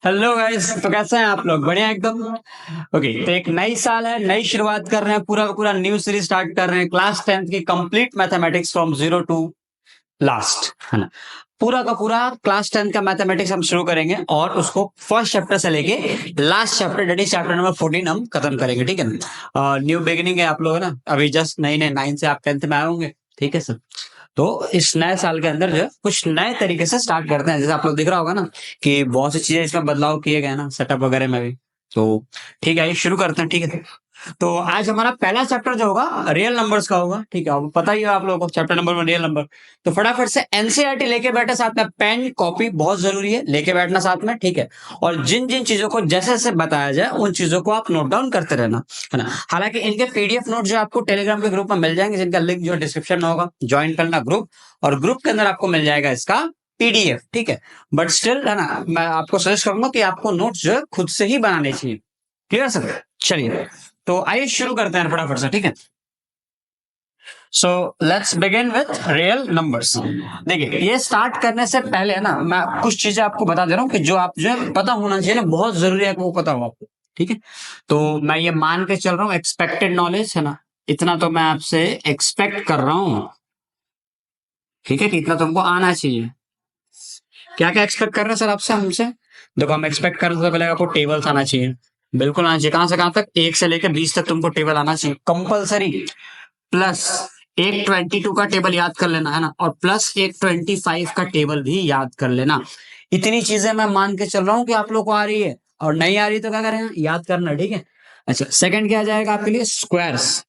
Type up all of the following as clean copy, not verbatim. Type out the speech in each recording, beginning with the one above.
Hello guys, तो कैसे हैं आप लोग? बढ़िया एकदम। ओके, तो एक नई साल है, नई शुरुआत कर रहे हैं, पूरा का पूरा न्यू सीरीज स्टार्ट कर रहे हैं। क्लास 10th की complete mathematics from zero to last, है ना। पूरा का पूरा क्लास 10th का मैथमेटिक्स हम शुरू करेंगे और उसको फर्स्ट चैप्टर से लेके last chapter that is chapter number 14 हम खत्म करेंगे, ठीक है ना। न्यू बिगिनिंग है आप लोग, है ना। अभी जस्ट नई नए 9 से आप 10th में आए होंगे, ठीक है सर। तो इस नए साल के अंदर जो है कुछ नए तरीके से स्टार्ट करते हैं। जैसे आप लोग दिख रहा होगा ना कि बहुत सी चीजें इसमें बदलाव किए गए ना, सेटअप वगैरह में भी। तो ठीक है, आइए शुरू करते हैं, ठीक है। तो आज हमारा पहला चैप्टर जो होगा रियल नंबर्स का होगा, ठीक है। अब पता ही है आप लोगों को चैप्टर नंबर 1 रियल नंबर। तो फटाफट से एनसीईआरटी लेके बैठे, साथ में पेन कॉपी बहुत जरूरी है लेके बैठना साथ में, ठीक है। और जिन जिन चीजों को जैसे जैसे बताया जाए उन चीजों को आप नोट डाउन करते रहना, है ना। हालांकि इनके पीडीएफ नोट जो आपको टेलीग्राम के ग्रुप में मिल जाएंगे, जिनका लिंक जो डिस्क्रिप्शन में होगा, ज्वाइन करना ग्रुप। और ग्रुप के अंदर आपको मिल जाएगा इसका पीडीएफ, ठीक है। बट स्टिल, है ना, मैं आपको सजेस्ट करूंगा कि आपको नोट्स जो है खुद से ही बनाने चाहिए। Clear sir? चलिए, तो आइए शुरू करते हैं फटाफट से, ठीक है। So let's begin with real numbers. देखिए, ये स्टार्ट करने से पहले, है ना, मैं कुछ चीजें आपको बता दे रहा हूँ कि जो आप जो है पता होना चाहिए ना, बहुत जरूरी है कि वो पता हो आपको, ठीक है। तो मैं ये मान के चल रहा हूँ, एक्सपेक्टेड नॉलेज, है ना, इतना तो मैं आपसे एक्सपेक्ट कर रहा हूँ, ठीक है, कि इतना तुमको आना चाहिए। क्या क्या एक्सपेक्ट कर रहे हैं सर आपसे, हमसे? देखो, हम एक्सपेक्ट कर रहे हैं पहले आपको टेबल्स आना चाहिए, बिल्कुल आना चाहिए। कहां से कहां तक? 1 से लेकर 20 तक तुमको टेबल आना चाहिए कंपलसरी। प्लस एक 22 का टेबल याद कर लेना, है ना, और प्लस एक 25 का टेबल भी याद कर लेना। इतनी चीजें मैं मान के चल रहा हूँ कि आप लोग को आ रही है, और नहीं आ रही तो क्या करें, याद करना, ठीक है। अच्छा, सेकंड क्या आ जाएगा आपके लिए? स्क्वायर्स,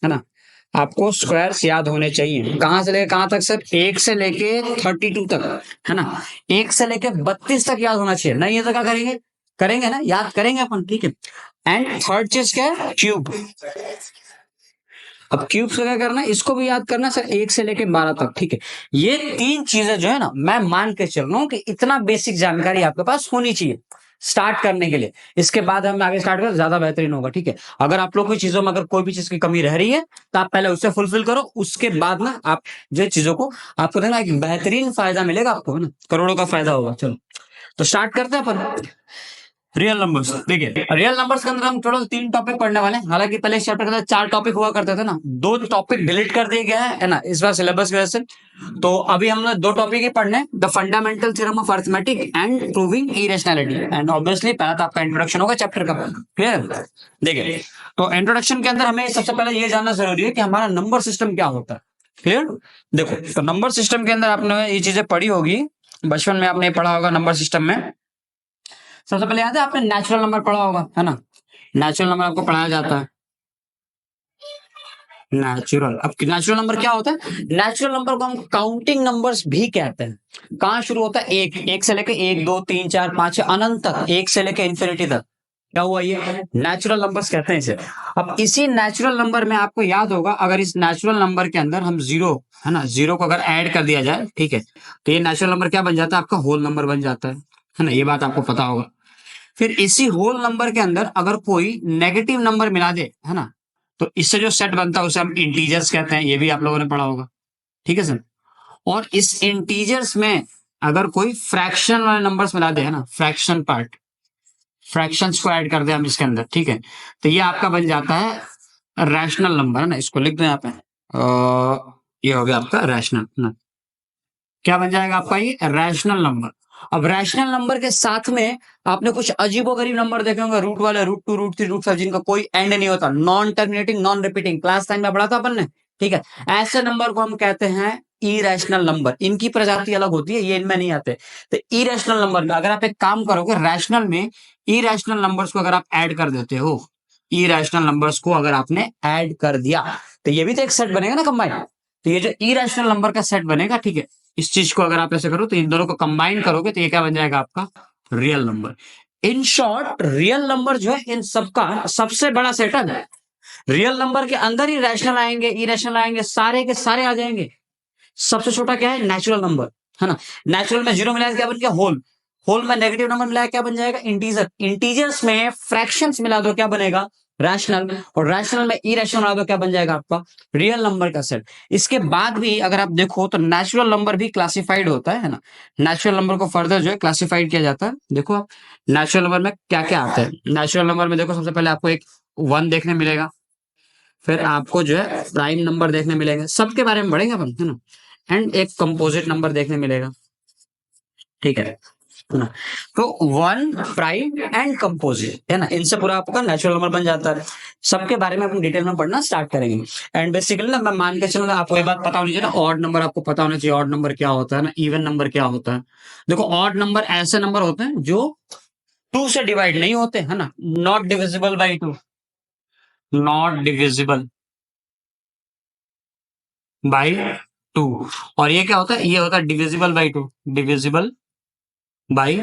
है ना। आपको स्क्वायर्स याद होने चाहिए। कहां से लेके कहां तक सर? 1 से लेके 32 तक, है ना। 1 से लेके 32 तक याद होना चाहिए। नहीं है तो क्या करेंगे? करेंगे ना, याद करेंगे अपन, ठीक है। एंड थर्ड चीज क्या है? क्यूब। अब क्यूब से क्या करना है? इसको भी याद करना है सर, 1 से लेके 12 तक, ठीक है। ये तीन चीजें जो है ना, मैं मान के चल रहा हूँ कि इतना बेसिक जानकारी आपके पास होनी चाहिए स्टार्ट करने के लिए। इसके बाद हम आगे स्टार्ट करें, ज्यादा बेहतरीन होगा, ठीक है। अगर आप लोग की चीजों में अगर कोई भी चीज की कमी रह रही है तो आप पहले उससे फुलफिल करो, उसके बाद ना आप जो चीजों को, आपको देखना एक बेहतरीन फायदा मिलेगा आपको, है ना, करोड़ों का फायदा होगा। चलो, तो स्टार्ट करते हैं अपन। रियल नंबर्स, देखिए, रियल नंबर्स के अंदर हम थोड़ा 3 टॉपिक पढ़ने वाले हैं। हालांकि पहले इस चैप्टर के अंदर 4 टॉपिक हुआ करते थे ना, 2 टॉपिक डिलीट कर दिए गए हैं, है ना, इस बार सिलेबस की वजह से। तो अभी हम लोग 2 टॉपिक ही पढ़ने हैं, the fundamental theorem of arithmetic and proving irrationality. And obviously पहला तो आपका इंट्रोडक्शन होगा चैप्टर का। क्लियर? देखिए, तो इंट्रोडक्शन के अंदर हमें सबसे पहले ये जानना जरूरी है कि हमारा नंबर सिस्टम क्या होता है। क्लियर? देखो, तो नंबर सिस्टम के अंदर आपने ये चीजें पढ़ी होगी, बचपन में आपने पढ़ा होगा नंबर सिस्टम में। सबसे पहले याद है आपने नेचुरल नंबर पढ़ा होगा, है ना। नेचुरल नंबर आपको पढ़ाया जाता है। नेचुरल, अब नेचुरल नंबर क्या होता है? नेचुरल नंबर को हम काउंटिंग नंबर्स भी कहते हैं। कहां शुरू होता है? एक से लेके 1 2 3 4 5 अनंत तक, 1 से लेके इंफिनिटी तक। क्या हुआ? ये नेचुरल नंबर्स कहते हैं इसे। अब इसी नेचुरल नंबर में आपको याद होगा, अगर इस नेचुरल नंबर के अंदर हम जीरो, है ना, जीरो को अगर ऐड कर दिया जाए, ठीक है, तो ये नेचुरल नंबर क्या बन जाता है? आपका होल नंबर बन जाता है ना। ये बात आपको पता होगा। फिर इसी होल नंबर के अंदर अगर कोई नेगेटिव नंबर मिला दे, है ना, तो इससे जो सेट बनता है उसे हम इंटीजर्स कहते हैं। ये भी आप लोगों ने पढ़ा होगा, ठीक है सर। और इस इंटीजर्स में अगर कोई फ्रैक्शन वाले नंबर्स मिला दे, है ना, फ्रैक्शन पार्ट, फ्रैक्शंस को ऐड कर दे हम इसके अंदर, ठीक है, तो ये आपका बन जाता है रैशनल नंबर, है ना। इसको लिख दें यहाँ पे, ये हो गया आपका रैशनल ना। क्या बन जाएगा आपका? ये रैशनल नंबर। अब रैशनल नंबर के साथ में आपने कुछ अजीबोगरीब नंबर देखे होंगे, रूट वाले, रूट 2 रूट 3 रूट 5, जिनका कोई एंड नहीं होता, non terminating non repeating. Class 10 में पढ़ा था अपन ने, ठीक है। ऐसे नंबर को हम कहते हैं इरेशनल नंबर। इनकी प्रजाति अलग होती है, ये इनमें नहीं आते। तो इरेशनल नंबर में अगर आप एक काम करोगे, रैशनल में इरेशनल नंबर्स को अगर आप ऐड कर देते हो, इरेशनल नंबर्स को अगर आपने ऐड कर दिया, तो ये भी तो एक सेट बनेगा ना, कंबाइन। तो ये जो इरेशनल नंबर का सेट बनेगा, ठीक है, इस चीज को अगर आप ऐसे करो तो इन दोनों को कंबाइन करोगे तो ये क्या बन जाएगा? आपका real number. In short, real number जो है इन सबका सबसे बड़ा सेटअप है। रियल नंबर के अंदर ही रैशनल आएंगे, इरेशनल आएंगे, सारे के सारे आ जाएंगे। सबसे छोटा क्या है? नेचुरल नंबर, है ना। नेचुरल में जीरो मिलाया क्या बन गया? होल। होल में नेगेटिव नंबर मिलाया क्या बन जाएगा? इंटीजर। इंटीजर्स में फ्रैक्शंस मिला दो क्या बनेगा? रैशनल, और रैशनल में इरेशनल आ तो क्या बन जाएगा आपका रियल नंबर का सेट। इसके बाद भी अगर आप देखो तो नेचुरल नंबर भी क्लासिफाइड होता है ना, नेचुरल नंबर को फर्दर जो है क्लासिफाइड किया जाता है। देखो आप नेचुरल नंबर में क्या क्या आता है, नेचुरल नंबर में देखो सबसे पहले आपको एक 1 देखने मिलेगा, फिर आपको जो है प्राइम नंबर देखने मिलेगा, सबके बारे में पढ़ेंगे अपन, है ना, एंड एक कंपोजिट नंबर देखने मिलेगा, ठीक है ना। तो 1 प्राइम एंड कंपोजिट है ना, इनसे पूरा आपका नेचुरल नंबर बन जाता है। सबके बारे में अपन डिटेल में पढ़ना स्टार्ट करेंगे। एंड बेसिकली ना मैं मान के चलूंगा आपको ये बात पता होनी चाहिए ना, ऑड नंबर आपको पता होना चाहिए, ऑड नंबर क्या होता है ना, इवन नंबर क्या होता है। देखो ऑड नंबर ऐसे नंबर होते हैं जो 2 से डिवाइड नहीं होते, है ना, not divisible by 2, not divisible by 2। और ये क्या होता है, ये होता है डिविजिबल बाई 2, डिविजिबल बाई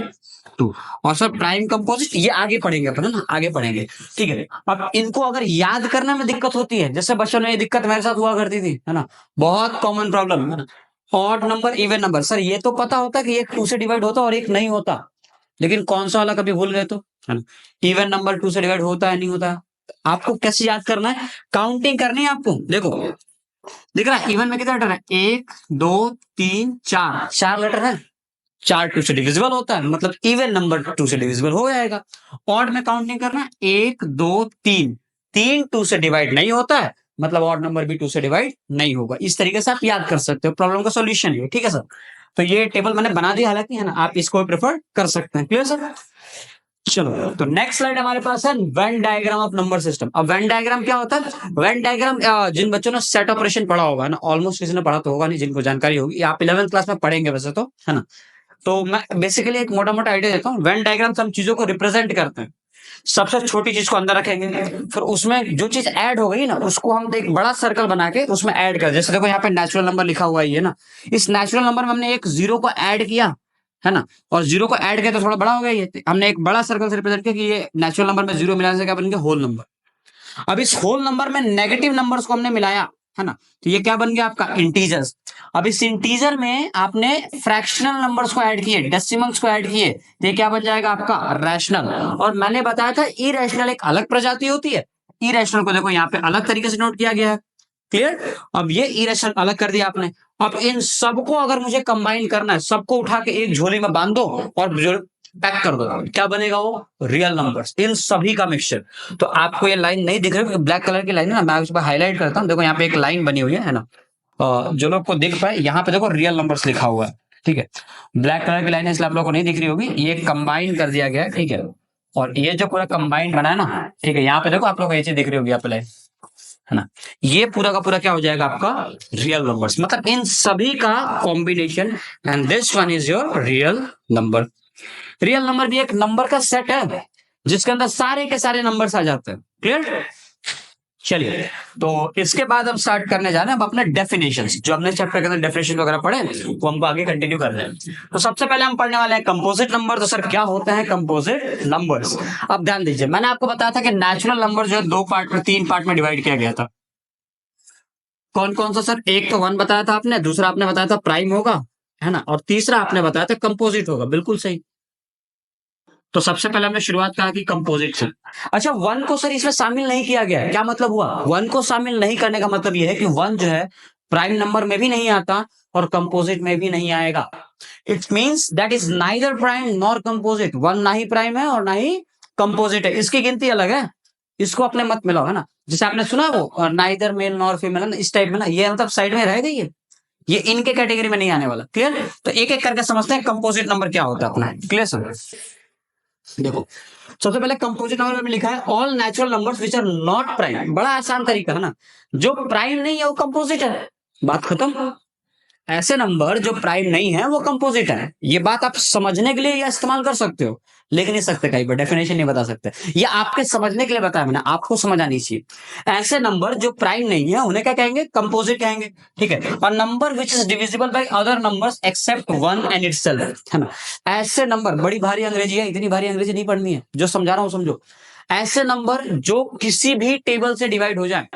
2। और सर प्राइम कंपोजिट ये आगे पढ़ेंगे अपन, है ना, आगे पढ़ेंगे, ठीक है। अब इनको अगर याद करने में दिक्कत होती है, जैसे बच्चों में ये दिक्कत मेरे साथ हुआ करती थी, है ना, बहुत कॉमन प्रॉब्लम है ना, odd number even number, sir ये तो पता होता कि एक 2 से डिवाइड होता और एक नहीं होता, लेकिन कौन सा वाला कभी भूल गए तो, है ना, इवन नंबर 2 से डिवाइड होता है नहीं होता। आपको कैसे याद करना है, काउंटिंग करनी है आपको। देखो दिख रहा है इवन में कितने लेटर है, 1 2 3 4, 4 लेटर है, 4 2 से डिविजिबल होता है, मतलब इवन नंबर 2 से डिविजिबल हो जाएगा। ऑड में काउंटिंग करना, 1 2 3, 3 2 से डिवाइड नहीं होता है, मतलब ऑड नंबर भी 2 से डिवाइड नहीं होगा। इस तरीके से आप याद कर सकते हो, प्रॉब्लम का सॉल्यूशन ये, ठीक है सर। तो ये टेबल मैंने बना दिया हालांकि, है ना, आप इसको प्रेफर कर सकते हैं। Clear sir. चलो तो नेक्स्ट स्लाइड हमारे पास है Venn diagram of number system. अब वेन डायग्राम क्या होता है, वेन डायग्राम जिन बच्चों ने सेट ऑपरेशन पढ़ा होगा ना, ऑलमोस्ट किसी ने पढ़ा तो होगा नहीं, जिनको जानकारी होगी, आप 11th क्लास में पढ़ेंगे वैसे तो, है ना। तो मैं बेसिकली एक मोटा मोटा आइडिया देता हूँ। वेन डायग्राम से हम चीजों को रिप्रेजेंट करते हैं, सबसे छोटी चीज को अंदर रखेंगे, फिर उसमें जो चीज ऐड हो गई ना उसको हम एक बड़ा सर्कल बना के उसमें ऐड कर, जैसे देखो यहाँ पे नेचुरल नंबर लिखा हुआ है ना, इस नेचुरल नंबर में हमने एक 0 को ऐड किया, है ना, और 0 को ऐड किया तो थोड़ा बड़ा हो गया, ये हमने एक बड़ा सर्कल से रिप्रेजेंट किया कि ये नेचुरल नंबर में 0 मिलाने से क्या बन गया, होल नंबर। अब इस होल नंबर में नेगेटिव नंबर्स को हमने मिलाया, है ना, तो ये क्या बन गया आपका इंटीजर्स। अब इस इंटीजर में आपने फ्रैक्शनल नंबर्स को ऐड किए, डेसिमल्स को ऐड किए, तो ये क्या बन जाएगा आपका रैशनल। और मैंने बताया था इरेशनल एक अलग प्रजाति होती है, इरेशनल को देखो यहाँ पे अलग तरीके से नोट किया गया है। क्लियर। अब ये इरेशनल अलग कर दिया आपने। अब इन सबको अगर मुझे कंबाइन करना है, सबको उठा के एक झोली में बांध दो और पैक कर दो, क्या बनेगा वो रियल नंबर्स, इन सभी का मिक्सचर। तो आपको ये लाइन नहीं दिख रही, ब्लैक कलर की लाइन है ना, मैं उस पर हाईलाइट करता हूँ। देखो यहाँ पे एक लाइन बनी हुई है ना, जो लोग को दिख पाए, यहाँ पे देखो रियल नंबर्स लिखा हुआ है, ठीक है। ब्लैक कलर की लाइन है इसलिए आप लोगों को नहीं दिख रही होगी, ये कंबाइन कर दिया गया है, ठीक है। और ये जो पूरा कंबाइन बना है ना, ठीक है, यहाँ पे देखो आप लोग ये चीज दिख रही होगी यहाँ पे लाइन, है ना, ये पूरा का पूरा क्या हो जाएगा आपका रियल नंबर्स, मतलब इन सभी का combination, and this one is your real number. Real number भी एक नंबर का सेट है जिसके अंदर सारे के सारे नंबर्स आ जाते हैं। क्लियर। चलिए तो इसके बाद हम स्टार्ट करने जा रहे हैं अब अपने डेफिनेशंस, जो हमने चैप्टर के अंदर डेफिनेशन वगैरह पढ़े वो हमको आगे कंटिन्यू कर रहे हैं। तो सबसे पहले हम पढ़ने वाले हैं कंपोजिट नंबर। तो सर क्या होते हैं कंपोजिट नंबर्स। अब ध्यान दीजिए, मैंने आपको बताया था कि नेचुरल नंबर जो है 2 पार्ट में 3 पार्ट में डिवाइड किया गया था। कौन कौन सा सर, एक तो 1 बताया था आपने, दूसरा आपने बताया था प्राइम होगा, है ना, और तीसरा आपने बताया था कंपोजिट होगा। बिल्कुल सही। तो सबसे पहले हमने शुरुआत कहा कि कंपोजिट से। अच्छा 1 को सर इसमें शामिल नहीं किया गया है, क्या मतलब हुआ, 1 को शामिल नहीं करने का मतलब यह है कि 1 जो है प्राइम नंबर में भी नहीं आता और कंपोजिट में भी नहीं आएगा। It means that is neither prime nor composite. 1 ना ही प्राइम है और ना ही कंपोजिट है, इसकी गिनती अलग है, इसको अपने मत मिलाओ, है ना। जैसे आपने सुना वो नाइदर मेल नॉर फीमेल, इस टाइप में ना, ये मतलब साइड में रहेगा, ये इनके कैटेगरी में नहीं आने वाला। क्लियर। तो एक एक करके समझते हैं कंपोजिट नंबर क्या होता है अपना। Clear sir. देखो सबसे पहले कंपोजिट नंबर में लिखा है all natural numbers which are not prime. बड़ा आसान तरीका है ना, जो प्राइम नहीं है वो कंपोजिट है, बात खत्म। ऐसे नंबर जो प्राइम नहीं है वो कंपोजिट है। ये बात आप समझने के लिए या इस्तेमाल कर सकते हो, लेकिन नहीं सकते, कहीं पर डेफिनेशन नहीं बता सकते। ये आपके समझने के लिए बताया मैंने, आपको समझ आनी चाहिए। ऐसे नंबर जो प्राइम नहीं है उन्हें क्या कहेंगे, कंपोजिट कहेंगे, ठीक है। और number which is divisible by other numbers accept 1 and itself, है ना। ऐसे नंबर, बड़ी भारी अंग्रेजी है, इतनी भारी अंग्रेजी नहीं पढ़नी है, जो समझा रहा हूं समझो। ऐसे नंबर जो किसी भी टेबल से डिवाइड हो जाए,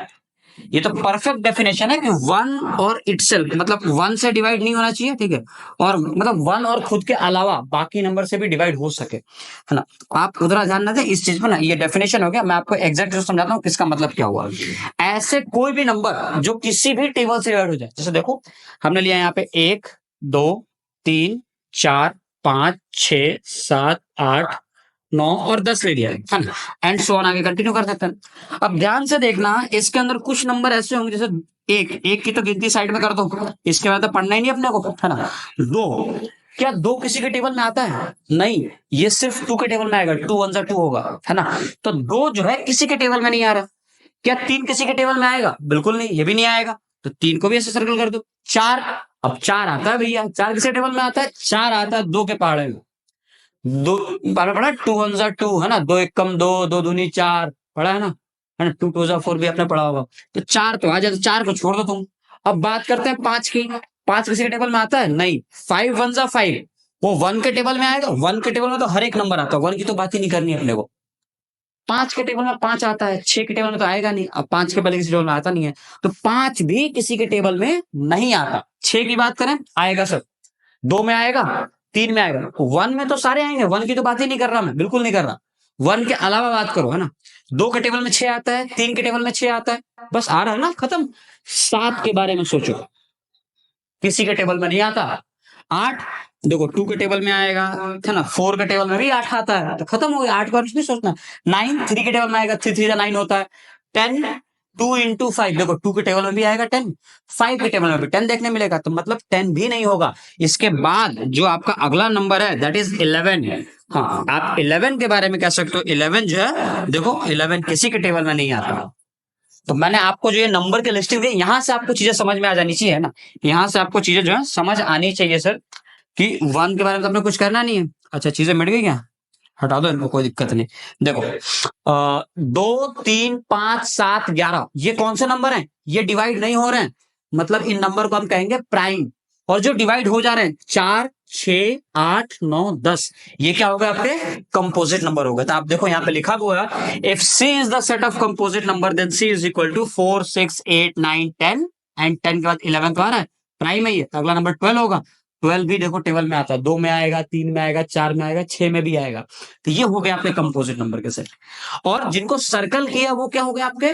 ये तो परफेक्ट डेफिनेशन है कि वन और इटसेल्फ मतलब वन से डिवाइड नहीं होना चाहिए, ठीक है, और मतलब वन और खुद के अलावा बाकी नंबर से भी डिवाइड हो सके, है ना। आप उधर ध्यान ना दें इस चीज पर ना, ये डेफिनेशन हो गया। मैं आपको एग्जैक्ट समझाता हूँ किसका मतलब क्या हुआ। ऐसे कोई भी नंबर जो किसी भी टेबल से डिवाइड हो जाए, जैसे देखो हमने लिया यहाँ पे 1 2 3 4 5 6 7 8 9 और 10 ले लिया है ना, एंड सो ऑन आगे कंटिन्यू कर सकते हैं। अब ध्यान से देखना इसके अंदर कुछ नंबर ऐसे होंगे जैसे एक की तो गिनती साइड में कर दो, इसके बाद तो पढ़ना ही नहीं अपने को, है ना। दो, क्या दो किसी के टेबल में आता है? नहीं, ये सिर्फ टू के टेबल में आएगा, 2 1 2 होगा, है ना। तो दो जो है किसी के टेबल में नहीं आ रहा। क्या तीन किसी के टेबल में आएगा? बिल्कुल नहीं, ये भी नहीं आएगा, तो तीन को भी ऐसे सर्कल कर दो। चार, अब चार आता है भैया, चार किसी टेबल में आता है? चार आता है दो के पहाड़े में। दो बार पढ़ा, 2 1 2, है ना, दो एक कम दो, दो दूनी चार, पढ़ा है ना, 2 2 4 भी आपने पढ़ा होगा। तो चार तो आ जाए, तो चार को छोड़ दो तुम। अब बात करते हैं पांच की। पांच किसी के टेबल में आता है? नहीं। 5 1 5, वो वन के टेबल में आएगा? वन के टेबल में तो हर एक नंबर आता है, वन की तो बात ही नहीं करनी है अपने को। पांच के टेबल में पांच आता है, छह के टेबल में तो आएगा नहीं, अब पांच के पहले किसी टेबल में आता नहीं है, तो पांच भी किसी के टेबल में नहीं आता। छह की बात करें, आएगा सब, दो में आएगा, तीन में आएगा, वन में तो सारे आएंगे, वन की तो बात ही नहीं कर रहा मैं, बिल्कुल नहीं कर रहा। वन के अलावा बात करो, है ना। दो के टेबल में छह आता है, तीन के टेबल में छह आता है, बस आ रहा है ना, खत्म। सात के बारे में सोचो, किसी के टेबल में नहीं आता। आठ, देखो टू के टेबल में आएगा, है ना, फोर के टेबल में भी आठ आता है, तो खत्म हो गया, आठ का नहीं सोचना। नाइन, थ्री के टेबल में आएगा, थ्री थ्री का नाइन होता है। टेन, 2 इंटू 5, देखो टू के टेबल में भी आएगा 10, 5 के टेबल में भी 10 देखने मिलेगा, तो मतलब 10 भी नहीं होगा। इसके बाद जो आपका अगला नंबर है दैट इज 11 है। हाँ, आप 11 के बारे में कह सकते हो, 11 जो है, देखो 11 किसी के टेबल में नहीं आता। तो मैंने आपको जो ये नंबर की लिस्टिंग दी, यहां से आपको चीजें समझ में आ जानी चाहिए, है ना। यहाँ से आपको चीजें जो है समझ आनी चाहिए सर, कि वन के बारे में तो आपने कुछ करना नहीं है। अच्छा, चीजें मिट गई क्या? हटा दो इनको, कोई दिक्कत नहीं। देखो 2 3 5 7 11, ये कौन से नंबर हैं? ये डिवाइड नहीं हो रहे हैं, मतलब इन नंबर को हम कहेंगे प्राइम। और जो डिवाइड हो जा रहे हैं 4 6 8 9 10, ये क्या होगा आपके कंपोजिट नंबर होगा। तो आप देखो यहाँ पे लिखा हुआ है, if C is the set of composite number then C is equal to 4 6 8 9 10, and 10 के बाद 11 तो आ रहा है, प्राइम है ये, तो अगला नंबर 12 होगा। 12 भी देखो टेबल में आता है, दो में आएगा, तीन में आएगा, चार में आएगा, छह में भी आएगा। तो ये हो गया आपके कंपोजिट नंबर के सेट। और जिनको सर्कल किया वो क्या हो गया आपके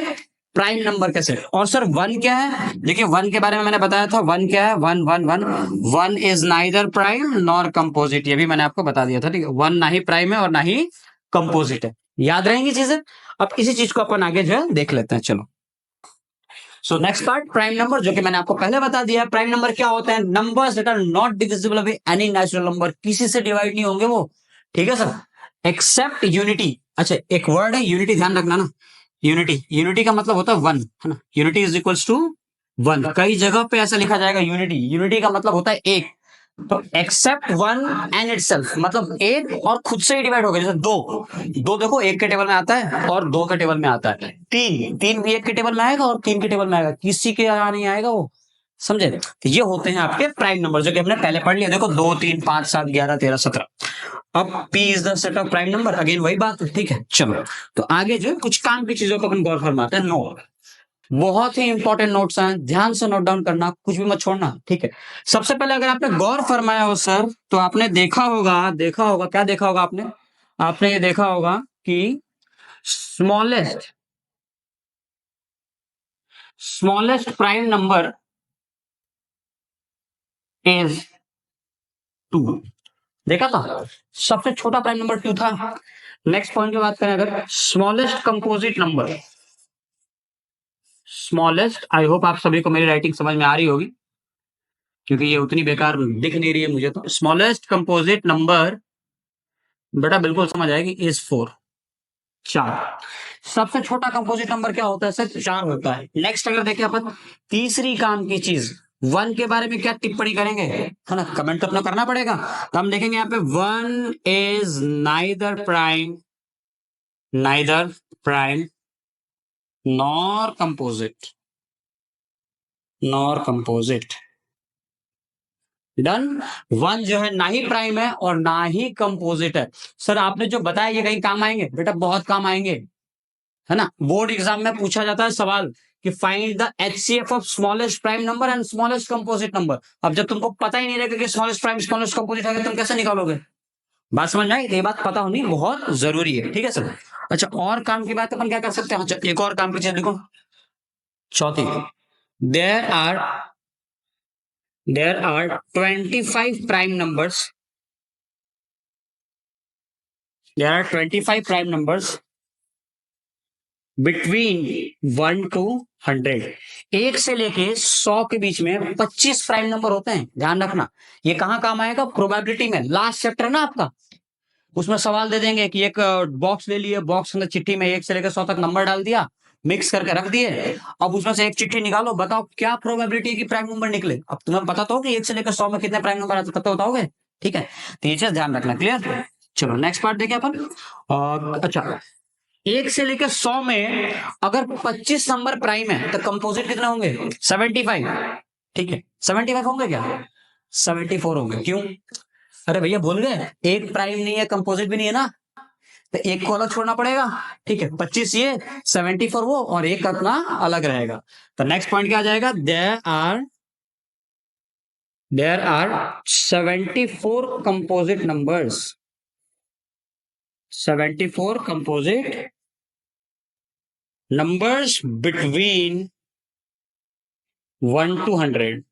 प्राइम नंबर के सेट। और सर वन क्या है? देखिए वन के बारे में मैंने बताया था, वन क्या है, one one one one is neither prime nor composite, ये भी मैंने आपको बता दिया था, ठीक है। वन ना ही प्राइम है और ना ही कंपोजिट है, याद रहेंगी चीजें। अब इसी चीज को अपन आगे जो है देख लेते हैं, चलो। So next part, prime number, जो कि मैंने आपको पहले बता दिया। प्राइम नंबर क्या होते हैं? Numbers that are not divisible by any natural number, किसी से डिवाइड नहीं होंगे वो, ठीक है सर, एक्सेप्ट यूनिटी। अच्छा, एक वर्ड है यूनिटी, ध्यान रखना ना, यूनिटी, यूनिटी का मतलब होता है वन, है ना, unity is equals to one. कई जगह पे ऐसा लिखा जाएगा यूनिटी, यूनिटी का मतलब होता है एक। तो एक्सेप्ट वन एंड इटसेल्फ, मतलब एक और खुद से ही डिवाइड हो गया, जैसे दो, दो देखो एक के टेबल में आता है और दो के टेबल में आता है। तीन, तीन भी एक के टेबल में आएगा और तीन के टेबल में आएगा, किसी के यहाँ नहीं आएगा वो, समझे। तो ये होते हैं आपके प्राइम नंबर, जो कि हमने पहले पढ़ लिया। देखो 2 3 5 7 11 13 17। अब P is the set of prime number, again वही बात, ठीक है। चलो, तो आगे जो कुछ काम की चीजों को अपन गौर फरमाते हैं। नोट, बहुत ही इंपॉर्टेंट नोट्स हैं, ध्यान से नोट डाउन करना, कुछ भी मत छोड़ना, ठीक है। सबसे पहले अगर आपने गौर फरमाया हो सर, तो आपने देखा होगा, क्या देखा होगा आपने? आपने ये देखा होगा कि स्मॉलेस्ट प्राइम नंबर इज 2, देखा था। सबसे छोटा प्राइम नंबर 2 था। नेक्स्ट पॉइंट की बात करें, अगर smallest composite number, smallest, I hope आप सभी को मेरी राइटिंग समझ में आ रही होगी, क्योंकि ये उतनी बेकार दिख नहीं रही है मुझे। तो स्मॉलेस्ट कंपोजिट नंबर बेटा बिल्कुल समझ आएगी, इज 4, 4। सबसे छोटा कंपोजिट नंबर क्या होता है सर? 4 होता है। नेक्स्ट अगर देखें अपन तीसरी काम की चीज, वन के बारे में क्या टिप्पणी करेंगे, है ना, कमेंट तो अपना करना पड़ेगा। तो हम देखेंगे यहाँ पे, one is neither prime nor composite, done. One जो है ना ही प्राइम है और ना ही कंपोजिट है। सर आपने जो बताया ये कहीं काम आएंगे? बेटा बहुत काम आएंगे, है ना। बोर्ड एग्जाम में पूछा जाता है सवाल कि find the HCF of smallest prime number and smallest composite number. अब जब तुमको पता ही नहीं रहेगा कि स्मॉलेस्ट प्राइम स्मॉलेस्ट कंपोजिट है, तुम कैसे निकालोगे? बात समझ में आई? ये बात पता होनी बहुत जरूरी है, ठीक है सर। अच्छा, और काम की बात अपन क्या कर सकते हैं? अच्छा, एक और काम की चीज देखो, चौथी, there are 25 prime numbers, there are 25 prime numbers between 1 to 100। 1 से लेके 100 के बीच में 25 प्राइम नंबर होते हैं, ध्यान रखना। ये कहाँ काम आएगा? प्रोबेबिलिटी में। लास्ट चैप्टर है ना आपका, उसमें सवाल दे देंगे कि एक बॉक्स ले लिए, बॉक्स में चिट्ठी में 1 से लेकर 100 तक नंबर डाल दिया, मिक्स करके रख दिए, अब उसमें से एक चिट्ठी निकालो, बताओ क्या प्रोबेबिलिटी की प्राइम नंबर निकले। अब तुम्हें पता तो हो कि 1 से लेकर 100 में कितने प्राइम नंबर आते, तब तो बताओगे, ठीक है। तो ये चीज ध्यान रखना, क्लियर? चलो नेक्स्ट पार्ट देखें अपन। अच्छा, 1 से लेकर 100 में अगर 25 नंबर प्राइम है तो कंपोजिट कितने होंगे? 75, ठीक है। 75 होंगे क्या? 74 होंगे। क्यों? अरे भैया भूल गए, एक प्राइम नहीं है, कंपोजिट भी नहीं है ना, तो एक को अलग छोड़ना पड़ेगा, ठीक है। 25 ये, 74 वो, और एक अपना अलग रहेगा। तो नेक्स्ट पॉइंट क्या आ जाएगा? There are 74 composite numbers, 74 composite numbers between 1 to 100।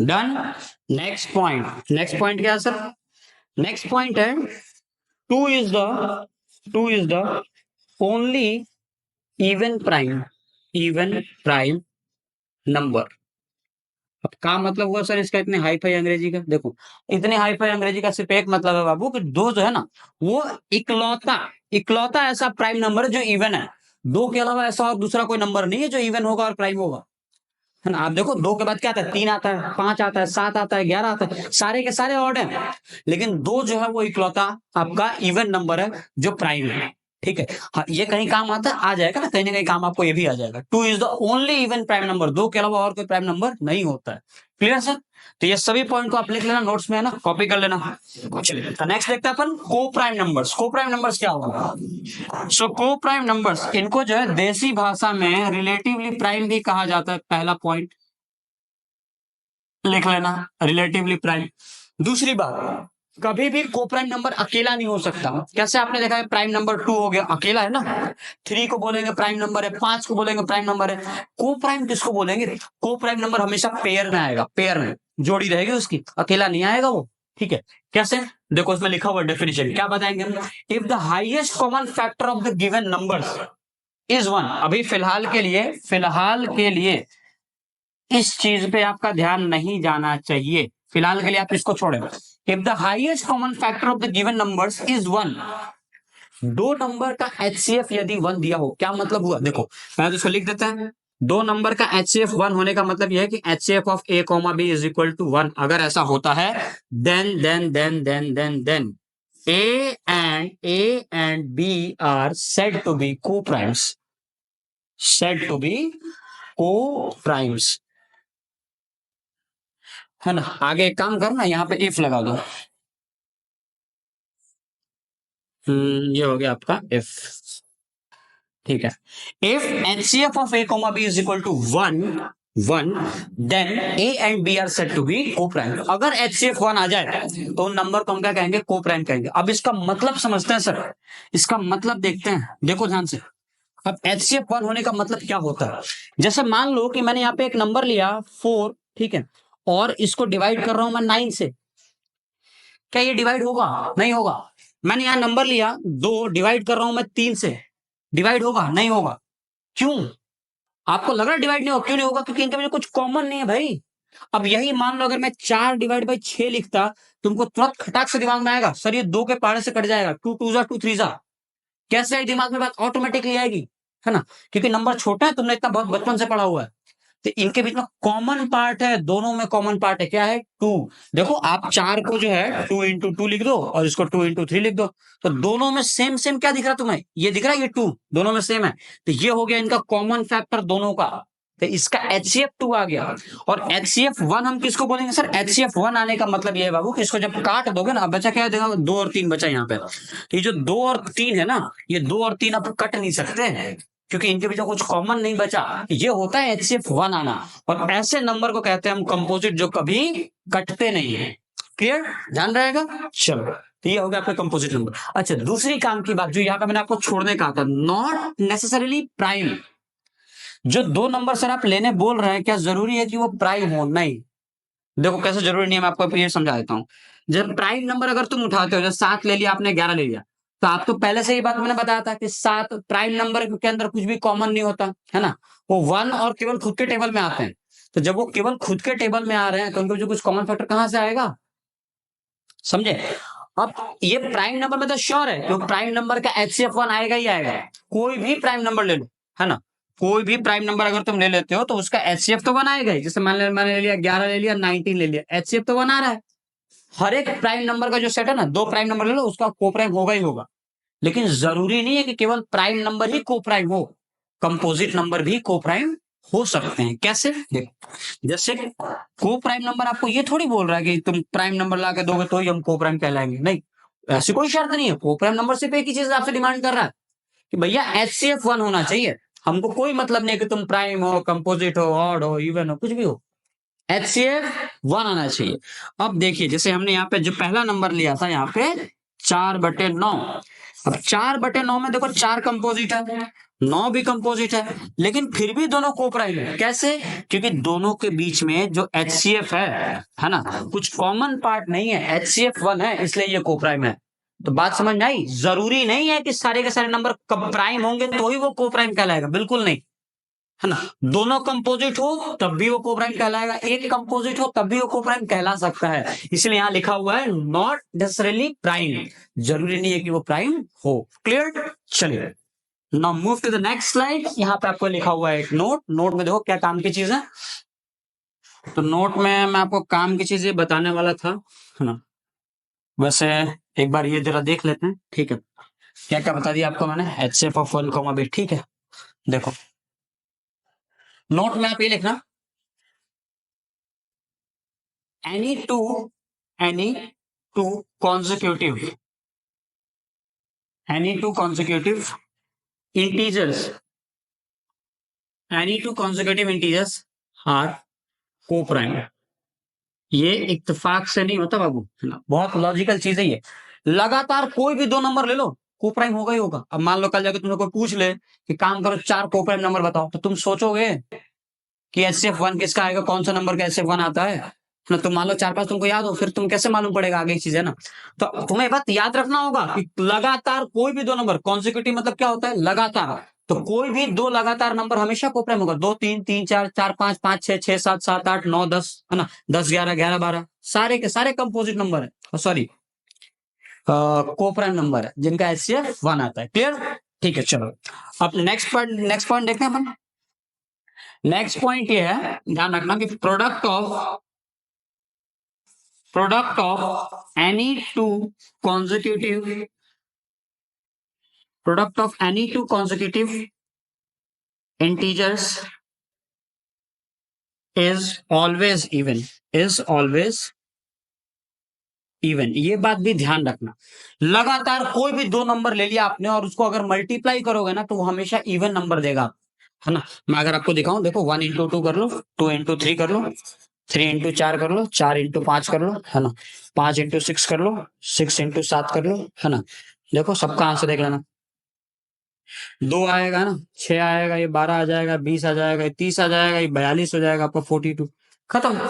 Done. Next point क्या है सर? नेक्स्ट पॉइंट है, 2 is the only even prime number। अब क्या मतलब हुआ सर इसका इतने हाई फाई अंग्रेजी का? देखो, इतने हाई फाई अंग्रेजी का सिर्फ एक मतलब है बाबू कि 2 जो है ना, वो इकलौता ऐसा प्राइम नंबर है जो इवन है। 2 के अलावा ऐसा और दूसरा कोई नंबर नहीं है जो इवन होगा और प्राइम होगा, है ना। आप देखो 2 के बाद क्या आता है? 3 आता है, 5 आता है, 7 आता है, 11 आता है, सारे के सारे ऑड है, लेकिन 2 जो है वो इकलौता आपका इवन नंबर है जो प्राइम है, ठीक है। हाँ, ये कहीं काम आता है, आ जाएगा ना, कहीं ना कहीं काम आपको ये भी आ जाएगा। 2 is the only even prime number, 2 के अलावा और कोई प्राइम नंबर नहीं होता है। Clear sir? तो ये सभी पॉइंट को आप लिख लेना, नोट्स में है ना, कॉपी कर लेना। तो नेक्स्ट देखते हैं अपन को प्राइम नंबर्स। को प्राइम नंबर्स क्या होगा? सो को प्राइम नंबर्स, इनको जो है देसी भाषा में रिलेटिवली प्राइम भी कहा जाता है। पहला पॉइंट लिख लेना, रिलेटिवली प्राइम। दूसरी बात, कभी भी को प्राइम नंबर अकेला नहीं हो सकता। कैसे? आपने देखा है प्राइम नंबर 2 हो गया, अकेला है ना। 3 को बोलेंगे प्राइम नंबर है, 5 को बोलेंगे प्राइम नंबर है। को प्राइम किसको बोलेंगे? को प्राइम नंबर हमेशा पेयर में आएगा, पेयर में जोड़ी रहेगी उसकी, अकेला नहीं आएगा वो, ठीक है। कैसे? देखो उसमें लिखा हुआ डेफिनेशन, क्या बताएंगे हम? If the highest common factor of the given numbers is 1। अभी फिलहाल के लिए इस चीज पे आपका ध्यान नहीं जाना चाहिए, फिलहाल के लिए आप इसको छोड़ें। If the highest common factor of the given numbers is 1, 2 number का HCF यदि 1 दिया हो, क्या मतलब हुआ? देखो मैं तो इसको लिख देता है, 2 नंबर का HCF 1 होने का मतलब यह है कि HCF of A, B is equal to 1। अगर ऐसा होता है then A and B are said to be co-primes, है ना। आगे एक काम करना, यहाँ पे इफ लगा दो। ये हो गया आपका इफ, ठीक है। If HCF of A, B is equal to 1 then A and B are said to be coprime. अगर HCF 1 आ जाए तो उन नंबर को हम क्या कहेंगे? को-प्राइम कहेंगे। अब इसका मतलब समझते हैं सर, इसका मतलब देखते हैं, देखो ध्यान से। अब HCF 1 होने का मतलब क्या होता है? जैसे मान लो कि मैंने यहाँ पे एक नंबर लिया 4, ठीक है, और इसको डिवाइड कर रहा हूं मैं 9 से, क्या ये डिवाइड होगा? नहीं होगा। मैंने यहां नंबर लिया 2, डिवाइड कर रहा हूं मैं 3 से, डिवाइड होगा? नहीं होगा। क्यों? आपको लग रहा है डिवाइड नहीं होगा? क्यों नहीं होगा? क्योंकि इनके बीच कुछ कॉमन नहीं है भाई। अब यही मान लो अगर मैं 4 डिवाइड बाई 6 लिखता, तुमको तुरंत खटाक से दिमाग में आएगा, सर ये 2 के पारे से कट जाएगा, 2 2 2 3 कैसे दिमाग में बात ऑटोमेटिकली आएगी, है ना, क्योंकि नंबर छोटा है, तुमने इतना बहुत बचपन से पढ़ा हुआ है। तो इनके बीच में कॉमन पार्ट है, दोनों में कॉमन पार्ट है, क्या है? 2। देखो आप 4 को जो है 2 इंटू 2 लिख दो और इसको 2 इंटू 3 लिख दो, तो दोनों में सेम क्या दिख रहा है तुम्हें? ये दिख रहा है, ये 2 दोनों में सेम है, तो ये हो गया इनका कॉमन फैक्टर दोनों का। तो इसका HCF 2 आ गया। और HCF 1 हम किसको बोलेंगे सर? HCF 1 आने का मतलब ये है बाबू कि इसको जब काट दोगे ना, बचा क्या देगा? 2 और 3 बचा यहाँ पे। ये जो 2 और 3 है ना, ये 2 और 3 आप कट नहीं सकते हैं, क्योंकि इनके बीच में कुछ कॉमन नहीं बचा। ये होता है HCF1 आना, और ऐसे नंबर को कहते हैं हम कंपोजिट, जो कभी कटते नहीं है। क्लियर, ध्यान रहेगा। चलो, तो ये हो गया आपका कंपोजिट नंबर। अच्छा, दूसरी काम की बात जो यहाँ पे मैंने आपको छोड़ने कहा था, नॉट नेसेसरीली प्राइम। जो दो नंबर सर आप लेने बोल रहे हैं, क्या जरूरी है कि वो प्राइम हो? नहीं। देखो कैसे जरूरी नहीं है, मैं आपको ये समझा देता हूँ। जब प्राइम नंबर अगर तुम उठाते हो, जब 7 ले लिया आपने, 11 ले लिया, तो आप तो पहले से ही बात मैंने बताया था कि 7 प्राइम नंबर के अंदर कुछ भी कॉमन नहीं होता है ना, वो 1 और केवल खुद के टेबल में आते हैं। तो जब वो केवल खुद के टेबल में आ रहे हैं, तो उनके जो कुछ कॉमन फैक्टर कहां से आएगा, समझे? अब ये प्राइम नंबर में तो श्योर है, क्योंकि प्राइम नंबर का HCF1 आएगा ही आएगा। कोई भी प्राइम नंबर ले लो, है ना, कोई भी प्राइम नंबर अगर तुम ले लेते हो तो उसका HCF तो 1 आएगा ही। जैसे मैंने ले लिया 11 ले लिया, 19 ले लिया, HCF तो 1 आ रहा है। हर एक प्राइम नंबर का जो सेट है ना, दो प्राइम नंबर ले लो, उसका को प्राइम होगा ही होगा। लेकिन जरूरी नहीं है कि केवल प्राइम नंबर ही को प्राइम हो, कंपोजिट नंबर भी को प्राइम हो सकते हैं। कैसे? देखो, जैसे को प्राइम नंबर आपको ये थोड़ी बोल रहा है कि तुम प्राइम नंबर ला के दोगे तो ही हम को प्राइम कहलाएंगे, नहीं, ऐसी कोई शर्त नहीं है। को प्राइम नंबर सिर्फ एक ही चीज आपसे डिमांड कर रहा है कि भैया HCF1 होना चाहिए। हमको कोई मतलब नहीं कि तुम प्राइम हो, कंपोजिट हो, ऑड हो, इवन हो, कुछ भी हो, HCF1 आना चाहिए। अब देखिए, जैसे हमने यहाँ पे जो पहला नंबर लिया था, यहाँ पे 4/9। अब 4/9 में देखो 4 कंपोजिट है, 9 भी कंपोजिट है, लेकिन फिर भी दोनों को प्राइम है। कैसे? क्योंकि दोनों के बीच में जो HCF है ना, कुछ कॉमन पार्ट नहीं है, HCF1 है, इसलिए ये को प्राइम है। तो बात समझ में आई? जरूरी नहीं है कि सारे के सारे नंबर कब प्राइम होंगे तो ही वो को प्राइम कहलाएगा, बिल्कुल नहीं, है ना। दोनों कंपोजिट हो तब भी वो को प्राइम कहलाएगा, एक कंपोजिट हो तब भी वो को प्राइम कहला सकता है। इसलिए यहां लिखा हुआ है नॉट नेसेसरीली प्राइम, जरूरी नहीं है कि वो प्राइम हो। क्लियर? चलिए, now move to the next slide. यहाँ पे आपको लिखा हुआ है एक नोट। नोट में देखो क्या काम की चीज है। तो नोट में मैं आपको काम की चीजें बताने वाला था, है ना। वैसे एक बार ये जरा देख लेते हैं, ठीक है। क्या क्या बता दिया आपको मैंने? HCF1, ठीक है। देखो, नोट में आप ये लिखना, any two consecutive integers are co-prime। ये इत्तेफाक से नहीं होता बाबू, है ना, बहुत लॉजिकल चीज है ये। लगातार कोई भी दो नंबर ले लो, को प्राइम होगा ही होगा। अब मान लो कल जाके तुमने कोई पूछ ले कि काम करो 4 को प्राइम नंबर बताओ, तो तुम सोचोगे कि HCF1 किसका आएगा, कौन सा नंबर का HCF1 आता है ना। तो मान लो 4-5 तुमको याद हो, फिर तुम कैसे मालूम पड़ेगा आगे चीज, है ना। तो तुम्हें बात याद रखना होगा कि लगातार कोई भी दो नंबर, कॉन्सिक्यूटिव मतलब क्या होता है, लगातार। तो कोई भी दो लगातार नंबर हमेशा को प्राइम होगा। 2 3 3 4 4 5 5 6 6 7 7 8 9 10, है ना, 10 11 11 12 सारे के सारे कंपोजिट नंबर है, सॉरी को प्राइम नंबर है जिनका HCF1 आता है। क्लियर? ठीक है, चलो अब नेक्स्ट पॉइंट देखते हैं अपन। नेक्स्ट पॉइंट ये है, ध्यान रखना कि product of any two consecutive integers is always even। ये बात भी ध्यान रखना, लगातार कोई भी दो नंबर ले लिया आपने और उसको अगर मल्टीप्लाई करोगे ना, तो वो हमेशा इवन नंबर देगा, है ना। मैं अगर आपको दिखाऊं, देखो 1 into 2 कर लो, 2 into 3 कर लो, 3 into 4 कर लो, 4 into 5 कर लो, है ना, 5 into 6 कर लो, 6 into 7 कर लो, है ना। देखो सबका आंसर देख लेना, 2 आएगा ना, 6 आएगा, ये 12 आ जाएगा, 20 आ जाएगा, ये 30 आ जाएगा, ये 42 हो जाएगा आपका, 42 खत्म।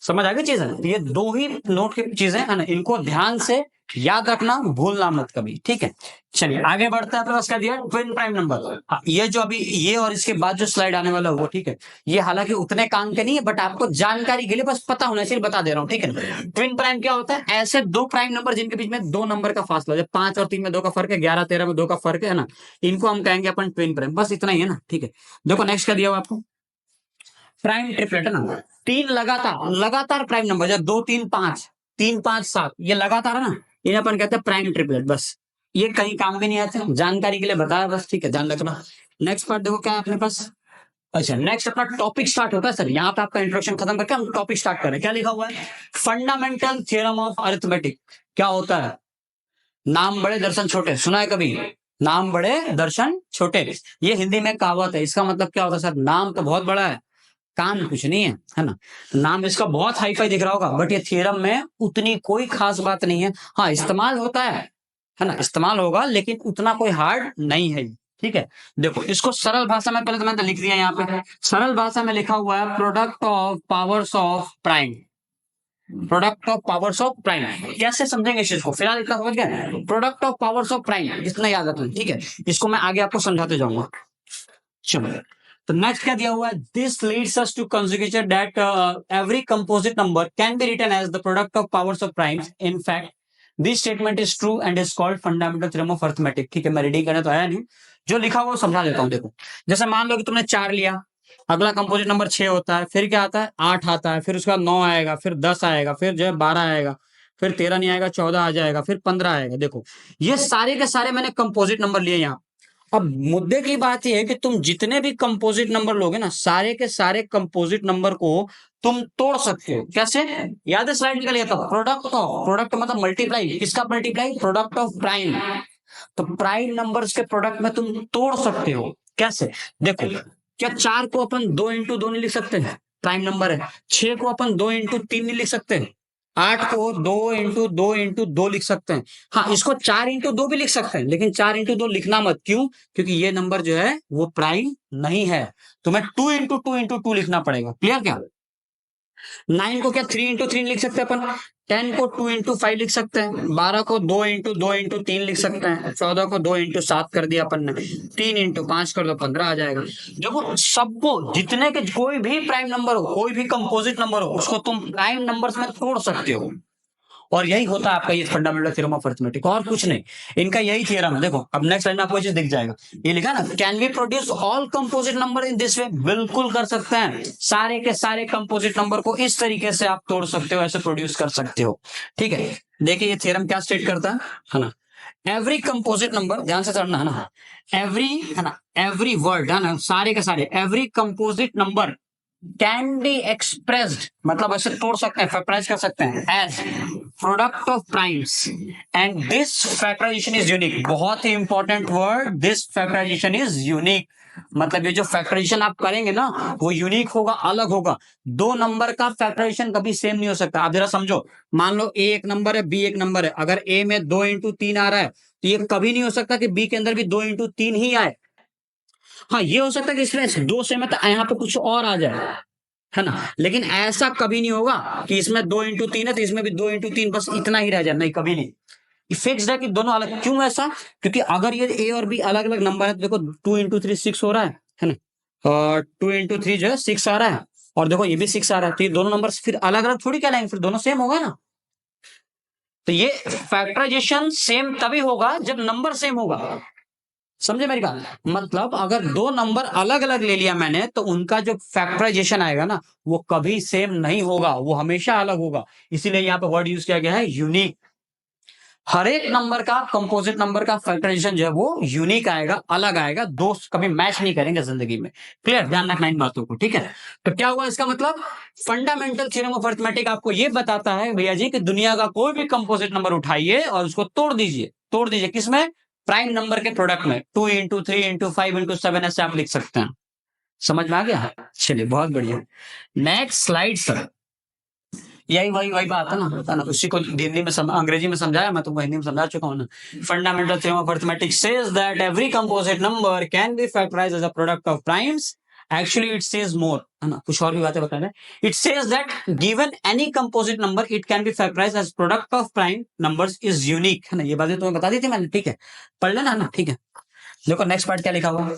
समझ आ गई चीज है? ये दो ही नोट की चीजें है ना, इनको ध्यान से याद रखना, भूलना मत कभी, ठीक है। चलिए आगे बढ़ते हैं। आपने दिया ट्विन प्राइम नंबर। ये जो अभी ये और इसके बाद जो स्लाइड आने वाला वो, ठीक है, ये हालांकि उतने काम के नहीं है, बट आपको जानकारी के लिए बस पता होना चाहिए, बता दे रहा हूँ, ठीक है। ट्विन प्राइम क्या होता है? ऐसे दो प्राइम नंबर जिनके बीच में 2 नंबर का फासला है, 5 और 3 में 2 का फर्क है, 11 13 में 2 का फर्क है ना, इनको हम कहेंगे अपन ट्विन प्राइम। बस इतना ही है ना, ठीक है। देखो नेक्स्ट क्या दिया हुआ आपको, प्राइम ट्रिपलेट, है ना, 3 लगातार प्राइम नंबर, जब 2 3 5 3 5 7 ये लगातार है ना, इन्हें अपन कहते हैं प्राइम ट्रिपलेट। बस ये कहीं काम भी नहीं आते, जानकारी के लिए बताया बस, ठीक है, ध्यान रखना। नेक्स्ट पार्ट देखो क्या है अपने पास। अच्छा, नेक्स्ट अपना टॉपिक स्टार्ट होता है सर। यहाँ पे आपका इंट्रोडक्शन खत्म करके हम टॉपिक स्टार्ट कर रहे हैं। क्या लिखा हुआ है? Fundamental theorem of arithmetic. क्या होता है? नाम बड़े दर्शन छोटे, सुना है कभी? नाम बड़े दर्शन छोटे, ये हिंदी में कहावत है। इसका मतलब क्या होता है सर? नाम तो बहुत बड़ा है, काम कुछ नहीं है ना। नाम इसका बहुत हाई फाई दिख रहा होगा, बट ये थ्योरम में उतनी कोई खास बात नहीं है। हाँ, इस्तेमाल होता है ना, इस्तेमाल होगा, लेकिन उतना कोई हार्ड नहीं है। ठीक है, देखो इसको सरल भाषा में पहले तो मैंने लिख दिया यहाँ पे, सरल भाषा में लिखा हुआ है product of powers of prime. Product of powers of prime कैसे समझेंगे इस चीज को? फिलहाल इतना समझ गए, product of powers of prime इतना याद रखना। ठीक है, इसको मैं आगे आपको समझाते जाऊंगा। चलो, तो नेक्स्ट क्या दिया हुआ है? This leads us to conjugation that every composite number can be written as the product of powers of primes. In fact this statement is true and is called fundamental theorem of arithmetic. ठीक है, मैं reading करने तो आया नहीं, जो लिखा हुआ समझा देता हूँ। देखो, जैसे मान लो कि तुमने 4 लिया, अगला कंपोजिट नंबर 6 होता है, फिर क्या आता है? 8 आता है, फिर उसका 9 आएगा, फिर 10 आएगा, फिर जो है 12 आएगा, फिर 13 नहीं आएगा, 14 आ जाएगा, फिर 15 आएगा। देखो, ये सारे के सारे मैंने कंपोजिट नंबर लिए यहाँ। अब मुद्दे की बात यह है कि तुम जितने भी कंपोजिट नंबर लोगे ना, सारे के सारे कंपोजिट नंबर को तुम तोड़ सकते हो। कैसे? याद है स्लाइड निकल गया था, प्रोडक्ट मतलब मल्टीप्लाई, किसका मल्टीप्लाई? Product of prime. तो प्राइम नंबर्स के प्रोडक्ट में तुम तोड़ सकते हो। कैसे? देखो, क्या 4 को अपन 2 इंटू 2 नहीं लिख सकते? प्राइम नंबर है। 6 को अपन 2 इंटू 3 नहीं लिख सकते? 8 को 2 इंटू 2 इंटू 2 लिख सकते हैं। हाँ, इसको 4 इंटू 2 भी लिख सकते हैं, लेकिन 4 इंटू 2 लिखना मत। क्यों? क्योंकि ये नंबर जो है वो प्राइम नहीं है, तो मैं 2 इंटू 2 इंटू 2 लिखना पड़ेगा। क्लियर क्या? 9 को क्या 3 इंटू 3 लिख सकते हैं अपन? 10 को 2 इंटू 5 लिख सकते हैं, 12 को 2 इंटू 2 इंटू 3 लिख सकते हैं, 14 को 2 इंटू 7 कर दिया अपन ने, 3 इंटू 5 कर दो, 15 आ जाएगा। देखो, सबको, जितने के कोई भी प्राइम नंबर हो, कोई भी कंपोजिट नंबर हो, उसको तुम प्राइम नंबर्स में तोड़ सकते हो। और यही होता है आपका ये फंडामेंटल थ्योरम ऑफ अरिथमेटिक, और कुछ नहीं। इनका यही थ्योरम है। देखो, अब नेक्स्ट लाइन में आपको चीज दिख जाएगा, ये लिखा ना, can we produce all composite number in this way? बिल्कुल कर सकते हैं, सारे के सारे कंपोजिट नंबर को इस तरीके से आप तोड़ सकते हो, ऐसे प्रोड्यूस कर सकते हो। ठीक है, देखिए ये थ्योरम क्या स्टेट करता है ना, एवरी कंपोजिट नंबर, ध्यान से चढ़ना है ना, एवरी, है ना, एवरी वर्ड, है ना, सारे के सारे, every composite number can be expressed, मतलब ऐसे तोड़ सकते हैं, फैक्टराइज कर सकते हैं, as product of primes, and this factorisation is unique. बहुत ही important word, this factorisation is unique. मतलब ये जो फैक्टराइजेशन आप करेंगे ना, वो यूनिक होगा, अलग होगा। 2 नंबर का फैक्टराइजेशन कभी सेम नहीं हो सकता। आप जरा समझो, मान लो ए एक नंबर है, बी एक नंबर है, अगर ए में 2 इंटू 3 आ रहा है, तो ये कभी नहीं हो सकता कि बी के अंदर भी 2 इंटू 3 ही आए। हाँ, ये हो सकता है कि इसमें 2 से मतलब यहाँ पे कुछ और आ जाए, है ना, लेकिन ऐसा कभी नहीं होगा कि इसमें 2 इंटू 3 है तो इसमें भी 2 इंटू 3 बस इतना ही रह जाए, नहीं, कभी नहीं। फिक्स्ड है कि दोनों अलग। क्यों ऐसा? क्योंकि अगर ये ए और बी अलग अलग नंबर है, तो देखो 2 इंटू 3 6 हो रहा है ना, और 2 इंटू 3 जो है 6 आ रहा है, और देखो ये भी 6 आ रहा है, तो ये दोनों नंबर फिर अलग अलग थोड़ी कहलाएंगे, फिर दोनों सेम होगा ना। तो ये फैक्टराइजेशन सेम तभी होगा जब नंबर सेम होगा। समझे मेरी बात? मतलब अगर 2 नंबर अलग अलग ले लिया मैंने, तो उनका जो फैक्टराइजेशन आएगा ना, वो कभी सेम नहीं होगा, वो हमेशा अलग होगा। इसीलिए यहाँ पे वर्ड यूज किया गया है यूनिक। हर एक नंबर का, कंपोजिट नंबर का फैक्टराइजेशन जो है वो यूनिक आएगा, अलग आएगा, दो कभी मैच नहीं करेंगे जिंदगी में। क्लियर? ध्यान रखना इन बातों को। ठीक है, तो क्या हुआ इसका मतलब? फंडामेंटल थ्योरम ऑफ अरिथमेटिक आपको ये बताता है भैया जी कि दुनिया का कोई भी कंपोजिट नंबर उठाइए और उसको तोड़ दीजिए किसमें? प्राइम नंबर के प्रोडक्ट में। 2 इंटू 3 इंटू 5 इंटू 7 ऐसे आप लिख सकते हैं। समझ में आ गया? चलिए, बहुत बढ़िया। Next slide sir. यही वही बात है ना, उसी को हिंदी में अंग्रेजी में समझाया, मैं तुमको हिंदी में समझा चुका हूँ ना। Fundamental theorem of arithmetic says that every composite number can be factorised as a product of primes. Actually it says more, है ना, कुछ और भी बातें बता रहे हैं। It says that given any composite number it can be factorised as product of prime numbers is unique, है ना। ये बातें तुम्हें बता दी थी मैंने, ठीक है, पढ़ लेना ना। ठीक है, देखो नेक्स्ट पार्ट क्या लिखा हुआ।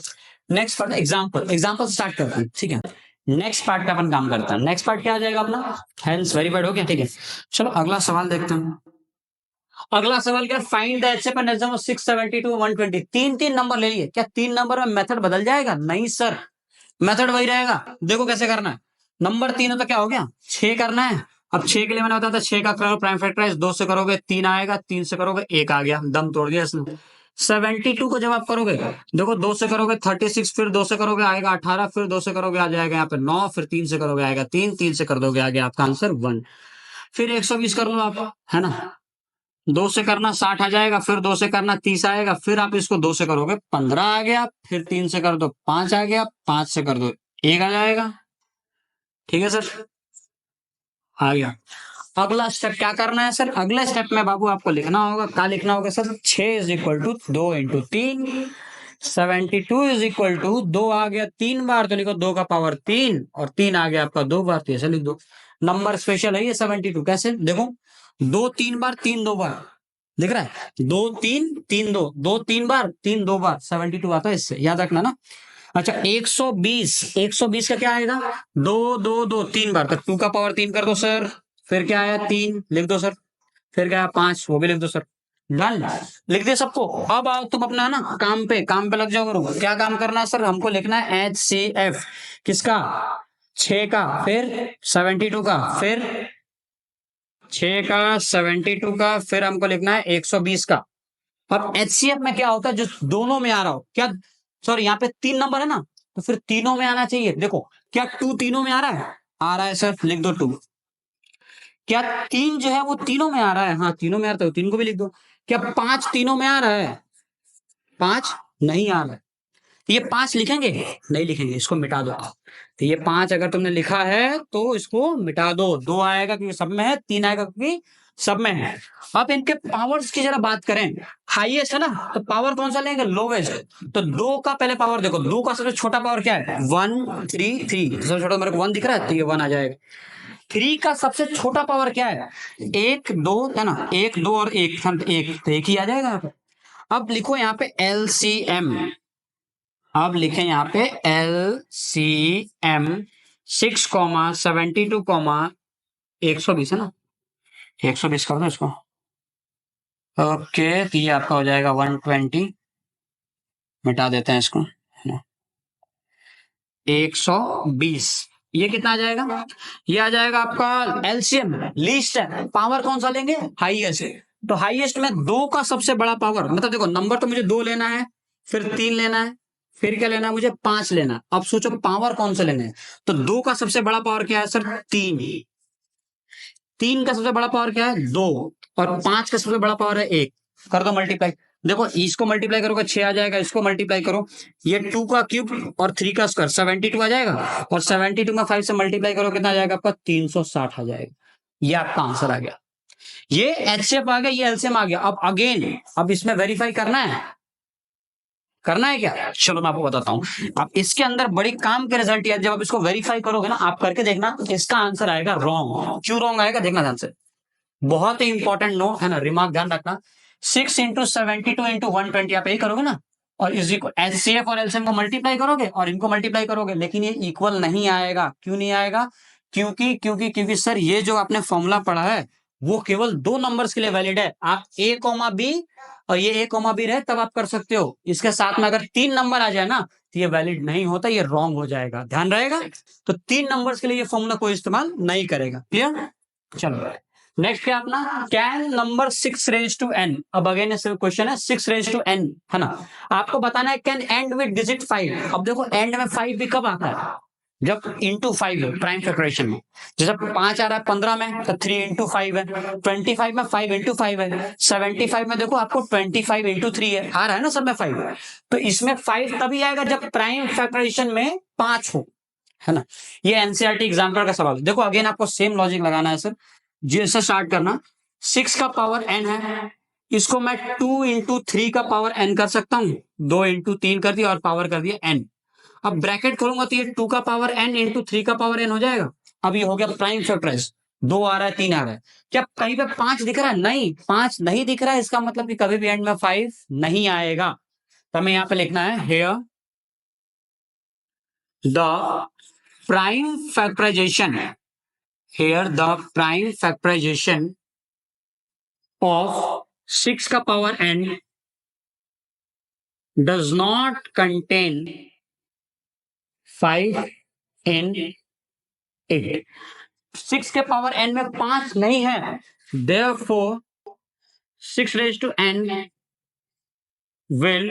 नेक्स्ट पार्ट एग्जाम्पल स्टार्ट करते हैं। ठीक है, नेक्स्ट पार्ट का अपन काम करते हैं। नेक्स्ट पार्ट क्या आ जाएगा अपना? हेंस वेरीफाइड हो गया। ठीक है, चलो अगला सवाल देखते हैं। अगला सवाल क्या? Find the HCF and SCF 672 120। 3 number ले लिए, क्या 3 नंबर में मेथड बदल जाएगा? नहीं सर, मेथड वही रहेगा। देखो कैसे करना है। नंबर 3 है तो क्या हो गया? 6 करना है। अब 6 के लिए मैंने बताया था 6 का करो प्राइम फैक्टराइज, 2 से करोगे 3 आएगा, 3 से करोगे 1 आ गया, दम तोड़ दिया इसने। 72 को जब आप करोगे, देखो 2 से करोगे 36, फिर 2 से करोगे आएगा 18, फिर 2 से करोगे आ जाएगा यहाँ पे 9, फिर 3 से करोगे आएगा 3, 3 से कर दोगे आ गया आपका आंसर 1। फिर 120 कर लो आप, है ना, 2 से करना 60 आ जाएगा, फिर 2 से करना 30 आएगा, फिर आप इसको 2 से करोगे 15 आ गया, फिर 3 से कर दो 5 आ गया, 5 से कर दो 1 आ जाएगा। ठीक है सर, आ गया। अगला स्टेप क्या करना है सर? अगले स्टेप में बाबू आपको लिखना होगा, क्या लिखना होगा सर? 6 इज इक्वल टू 2 इंटू 3, 72 इज इक्वल टू 2 आ गया 3 बार तो लिखो 2 का पावर 3, और 3 आ गया आपका 2 बार तो ऐसे लिख दो। नंबर स्पेशल है ये 72। कैसे देखो? 2 3 बार, 3 2 बार, दिख रहा है? 2 3 3 2, 2 3 बार, 3 2 बार, 72 आता है, इससे याद रखना ना। अच्छा 120, 120 का क्या आएगा? 2 2 2 3 बार, तो 2 का पावर 3 कर दो सर, फिर क्या आया 3 लिख दो सर, फिर क्या 5 वो भी लिख दो सर। डन, लिख दिया सबको। अब आओ तुम अपना ना काम पे लग जाओ करो। क्या काम करना है सर? हमको लिखना है HCF किसका? 6 का, फिर 72 का, फिर 6 का, 72 का, फिर हमको लिखना है 120 का। अब HCF में क्या होता है? जो दोनों में आ रहा हो, क्या सॉरी यहाँ पे 3 नंबर है ना, तो फिर तीनों में आना चाहिए। देखो क्या 2 तीनों में आ रहा है? आ रहा है सर, लिख दो 2। क्या 3 जो है वो तीनों में आ रहा है? हाँ तीनों में आता है, 3 को भी लिख दो। क्या 5 तीनों में आ रहा है? 5 नहीं आ रहा है, तो ये 5 लिखेंगे? नहीं लिखेंगे, इसको मिटा दो। तो ये 5 अगर तुमने लिखा है तो इसको मिटा दो। 2 आएगा क्योंकि सब में है, 3 आएगा क्योंकि सब में है। अब इनके पावर्स की जरा बात करें, हाईएस्ट है ना, तो पावर कौन सा लेंगे? लोवेस्ट। तो 2 का पहले पावर देखो, 2 का सबसे छोटा पावर क्या है? 1 3 3, सबसे छोटा मेरे को 1 दिख रहा है, तो ये 1 आ जाएगा। 3 का सबसे छोटा पावर क्या है? 1 2 है ना, 1 2 और 1 1, तो 1 ही आ जाएगा यहाँ पे। अब लिखो यहाँ पे LCM, अब लिखें यहाँ पे LCM 6 72 120 है ना, 120 कर दो इसको। ओके, तो ये आपका हो जाएगा 120, मिटा देते हैं इसको, है ना, 120। ये कितना आ जाएगा? ये आ जाएगा आपका एलसीएम, लीस्ट है। पावर कौन सा लेंगे? हाईएस्ट। तो हाईएस्ट में 2 का सबसे बड़ा पावर, मतलब देखो नंबर तो मुझे 2 लेना है, फिर 3 लेना है, फिर क्या लेना है मुझे? 5 लेना है। अब सोचो पावर कौन सा लेना है? तो 2 का सबसे बड़ा पावर क्या है सर? 3। 3 का सबसे बड़ा पावर क्या है? 2। और 5 का सबसे बड़ा पावर है 1। कर दो मल्टीप्लाई। देखो इसको मल्टीप्लाई करोगे 6 आ जाएगा, इसको मल्टीप्लाई करो, ये 2 का क्यूब और 3 का स्क्वायर 72 आ जाएगा, और 72 में 5 से मल्टीप्लाई करो कितना आ जाएगा आपका? 360 आ जाएगा। ये आपका आंसर आ गया। ये एचसीएफ आ गया, ये एलसीएम आ गया। अब अगेन अब इसमें वेरीफाई करना है, करना है क्या? चलो मैं आपको बताता हूं। अब इसके अंदर बड़ी काम के रिजल्ट है, जब आप इसको वेरीफाई करोगे ना, आप करके देखना, इसका आंसर आएगा रॉन्ग। क्यों रॉन्ग आएगा देखना ध्यान से, बहुत ही इंपॉर्टेंट नो है ना, रिमार्क ध्यान रखना। 6 इंटू 72 इंटू 120 आप यही करोगे ना, और इस एचसीएफ और एलसीएम को मल्टीप्लाई करोगे और इनको मल्टीप्लाई करोगे, लेकिन ये इक्वल नहीं आएगा। क्यों नहीं आएगा? क्योंकि सर ये जो आपने फॉर्मूला पढ़ा है वो केवल 2 नंबर्स के लिए वैलिड है। आप ए कॉमा बी और ये ए कॉमा बी रहे तब आप कर सकते हो, इसके साथ में अगर 3 नंबर आ जाए ना तो ये वैलिड नहीं होता, ये रॉन्ग हो जाएगा, ध्यान रहेगा। तो 3 नंबर्स के लिए ये फॉर्मूला कोई इस्तेमाल नहीं करेगा। क्लियर? चलो नेक्स्ट क्या अपना, can number 6 raise to N. अब अगेन क्वेश्चन है 6 रेज टू एन, है ना, आपको बताना है कैन एंड विद डिजिट 5। अब देखो एंड में 5 भी कब आता है? जब इंटू 5 है प्राइम फैक्टराइजेशन में। जैसे 5 आ रहा है 15 में तो 3 इंटू 5 है, 25 में 5 इंटू 5 है, 75 में देखो आपको 25 इंटू 3 है, आ रहा है ना सब में 5। तो इसमें 5 तभी आएगा जब प्राइम फैक्टराइजेशन में 5 हो, है ना। ये एनसीईआरटी एग्जाम्पल का सवाल। देखो अगेन आपको सेम लॉजिक लगाना है सर, जैसे स्टार्ट करना। 6 का पावर n है, इसको मैं 2 इंटू 3 का पावर n कर सकता हूं, 2 इंटू 3 कर दिया और पावर कर दिया n। अब ब्रैकेट खोलूंगा तो ये 2 का पावर n इंटू 3 का पावर n हो जाएगा। अब ये हो गया प्राइम फैक्टराइज, 2 आ रहा है 3 आ रहा है। क्या कहीं पे 5 दिख रहा है? नहीं, 5 नहीं दिख रहा है, इसका मतलब कि कभी भी एंड में 5 नहीं आएगा। तो हमें यहाँ पे लिखना है here the prime factorization, here the prime factorization of 6 का power n does not contain 5 in it। 6 के पावर n में 5 नहीं है, therefore 6 raised to n will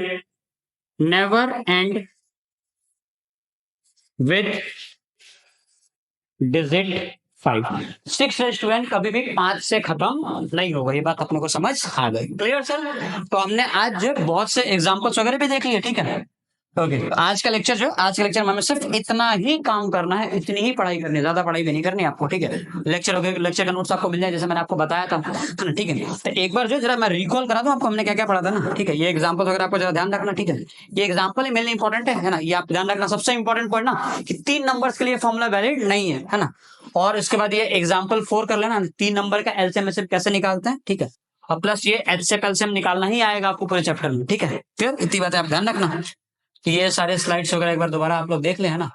never end with digit 5। 6 कभी भी 5 से खत्म नहीं होगा, ये बात अपने को समझ आ गई। Clear sir? तो हमने आज जो बहुत से एग्जांपल्स वगैरह भी देख लिए, ठीक है। ओके, आज का लेक्चर में हमें सिर्फ इतना ही काम करना है, इतनी ही पढ़ाई करनी है, ज्यादा पढ़ाई भी नहीं करनी आपको, ठीक है। लेक्चर का नोट्स आपको मिल जाए जैसे मैंने आपको बताया था, ठीक है। तो एक बार जो जरा मैं रिकॉल करा दूं आपको, हमने क्या क्या पढ़ा था ना, ठीक है। ये एग्जांपल वगैरह आपको जरा ध्यान रखना, ठीक है। ये एग्जांपल ही मेनली इंपॉर्टेंट है ना, ये आप ध्यान रखना। सबसे इंपॉर्टेंट पॉइंट ना कि 3 नंबर्स के लिए फॉर्मूला वैलिड नहीं है ना। और इसके बाद ये एग्जाम्पल 4 कर लेना, 3 नंबर का एलसीएम कैसे निकालते हैं, ठीक है। और प्लस ये एचसीएफ एलसीएम निकालना ही आएगा आपको पूरे चैप्टर में, ठीक है। क्लियर? इतनी बातें आप ध्यान रखना कि ये सारे स्लाइड्स वगैरह एक बार दोबारा आप लोग देख ले, है ना।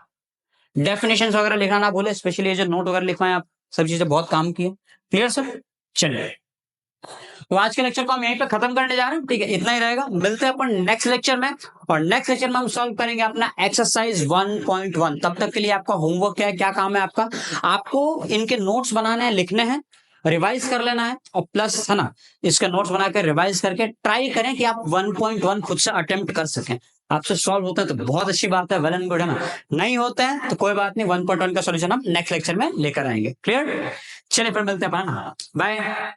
डेफिनेशंस वगैरह लिखना ना भूले, स्पेशली ये जो नोट वगैरह लिखवाएं आप, सब चीजें बहुत काम की है। Clear sir? चलिए, तो आज के लेक्चर को हम यहीं पे खत्म करने जा रहे हैं, ठीक है। इतना ही रहेगा, मिलते हैं अपन नेक्स्ट लेक्चर में। और नेक्स्ट लेक्चर में हम सॉल्व करेंगे अपना एक्सरसाइज 1.1। तब तक के लिए आपका होमवर्क क्या है, क्या काम है आपका, आपको इनके नोट्स बनाने हैं, लिखने हैं, रिवाइज कर लेना है। और प्लस है ना, इसके नोट्स बनाकर रिवाइज करके ट्राई करें कि आप 1.1 खुद से अटेम्प्ट कर सकें। आपसे सॉल्व होता है तो बहुत अच्छी बात है, वेल एंड गुड, है ना। नहीं होते हैं तो कोई बात नहीं, 1.1 का सॉल्यूशन हम नेक्स्ट लेक्चर में लेकर आएंगे। क्लियर? चलिए फिर मिलते हैं, बाय।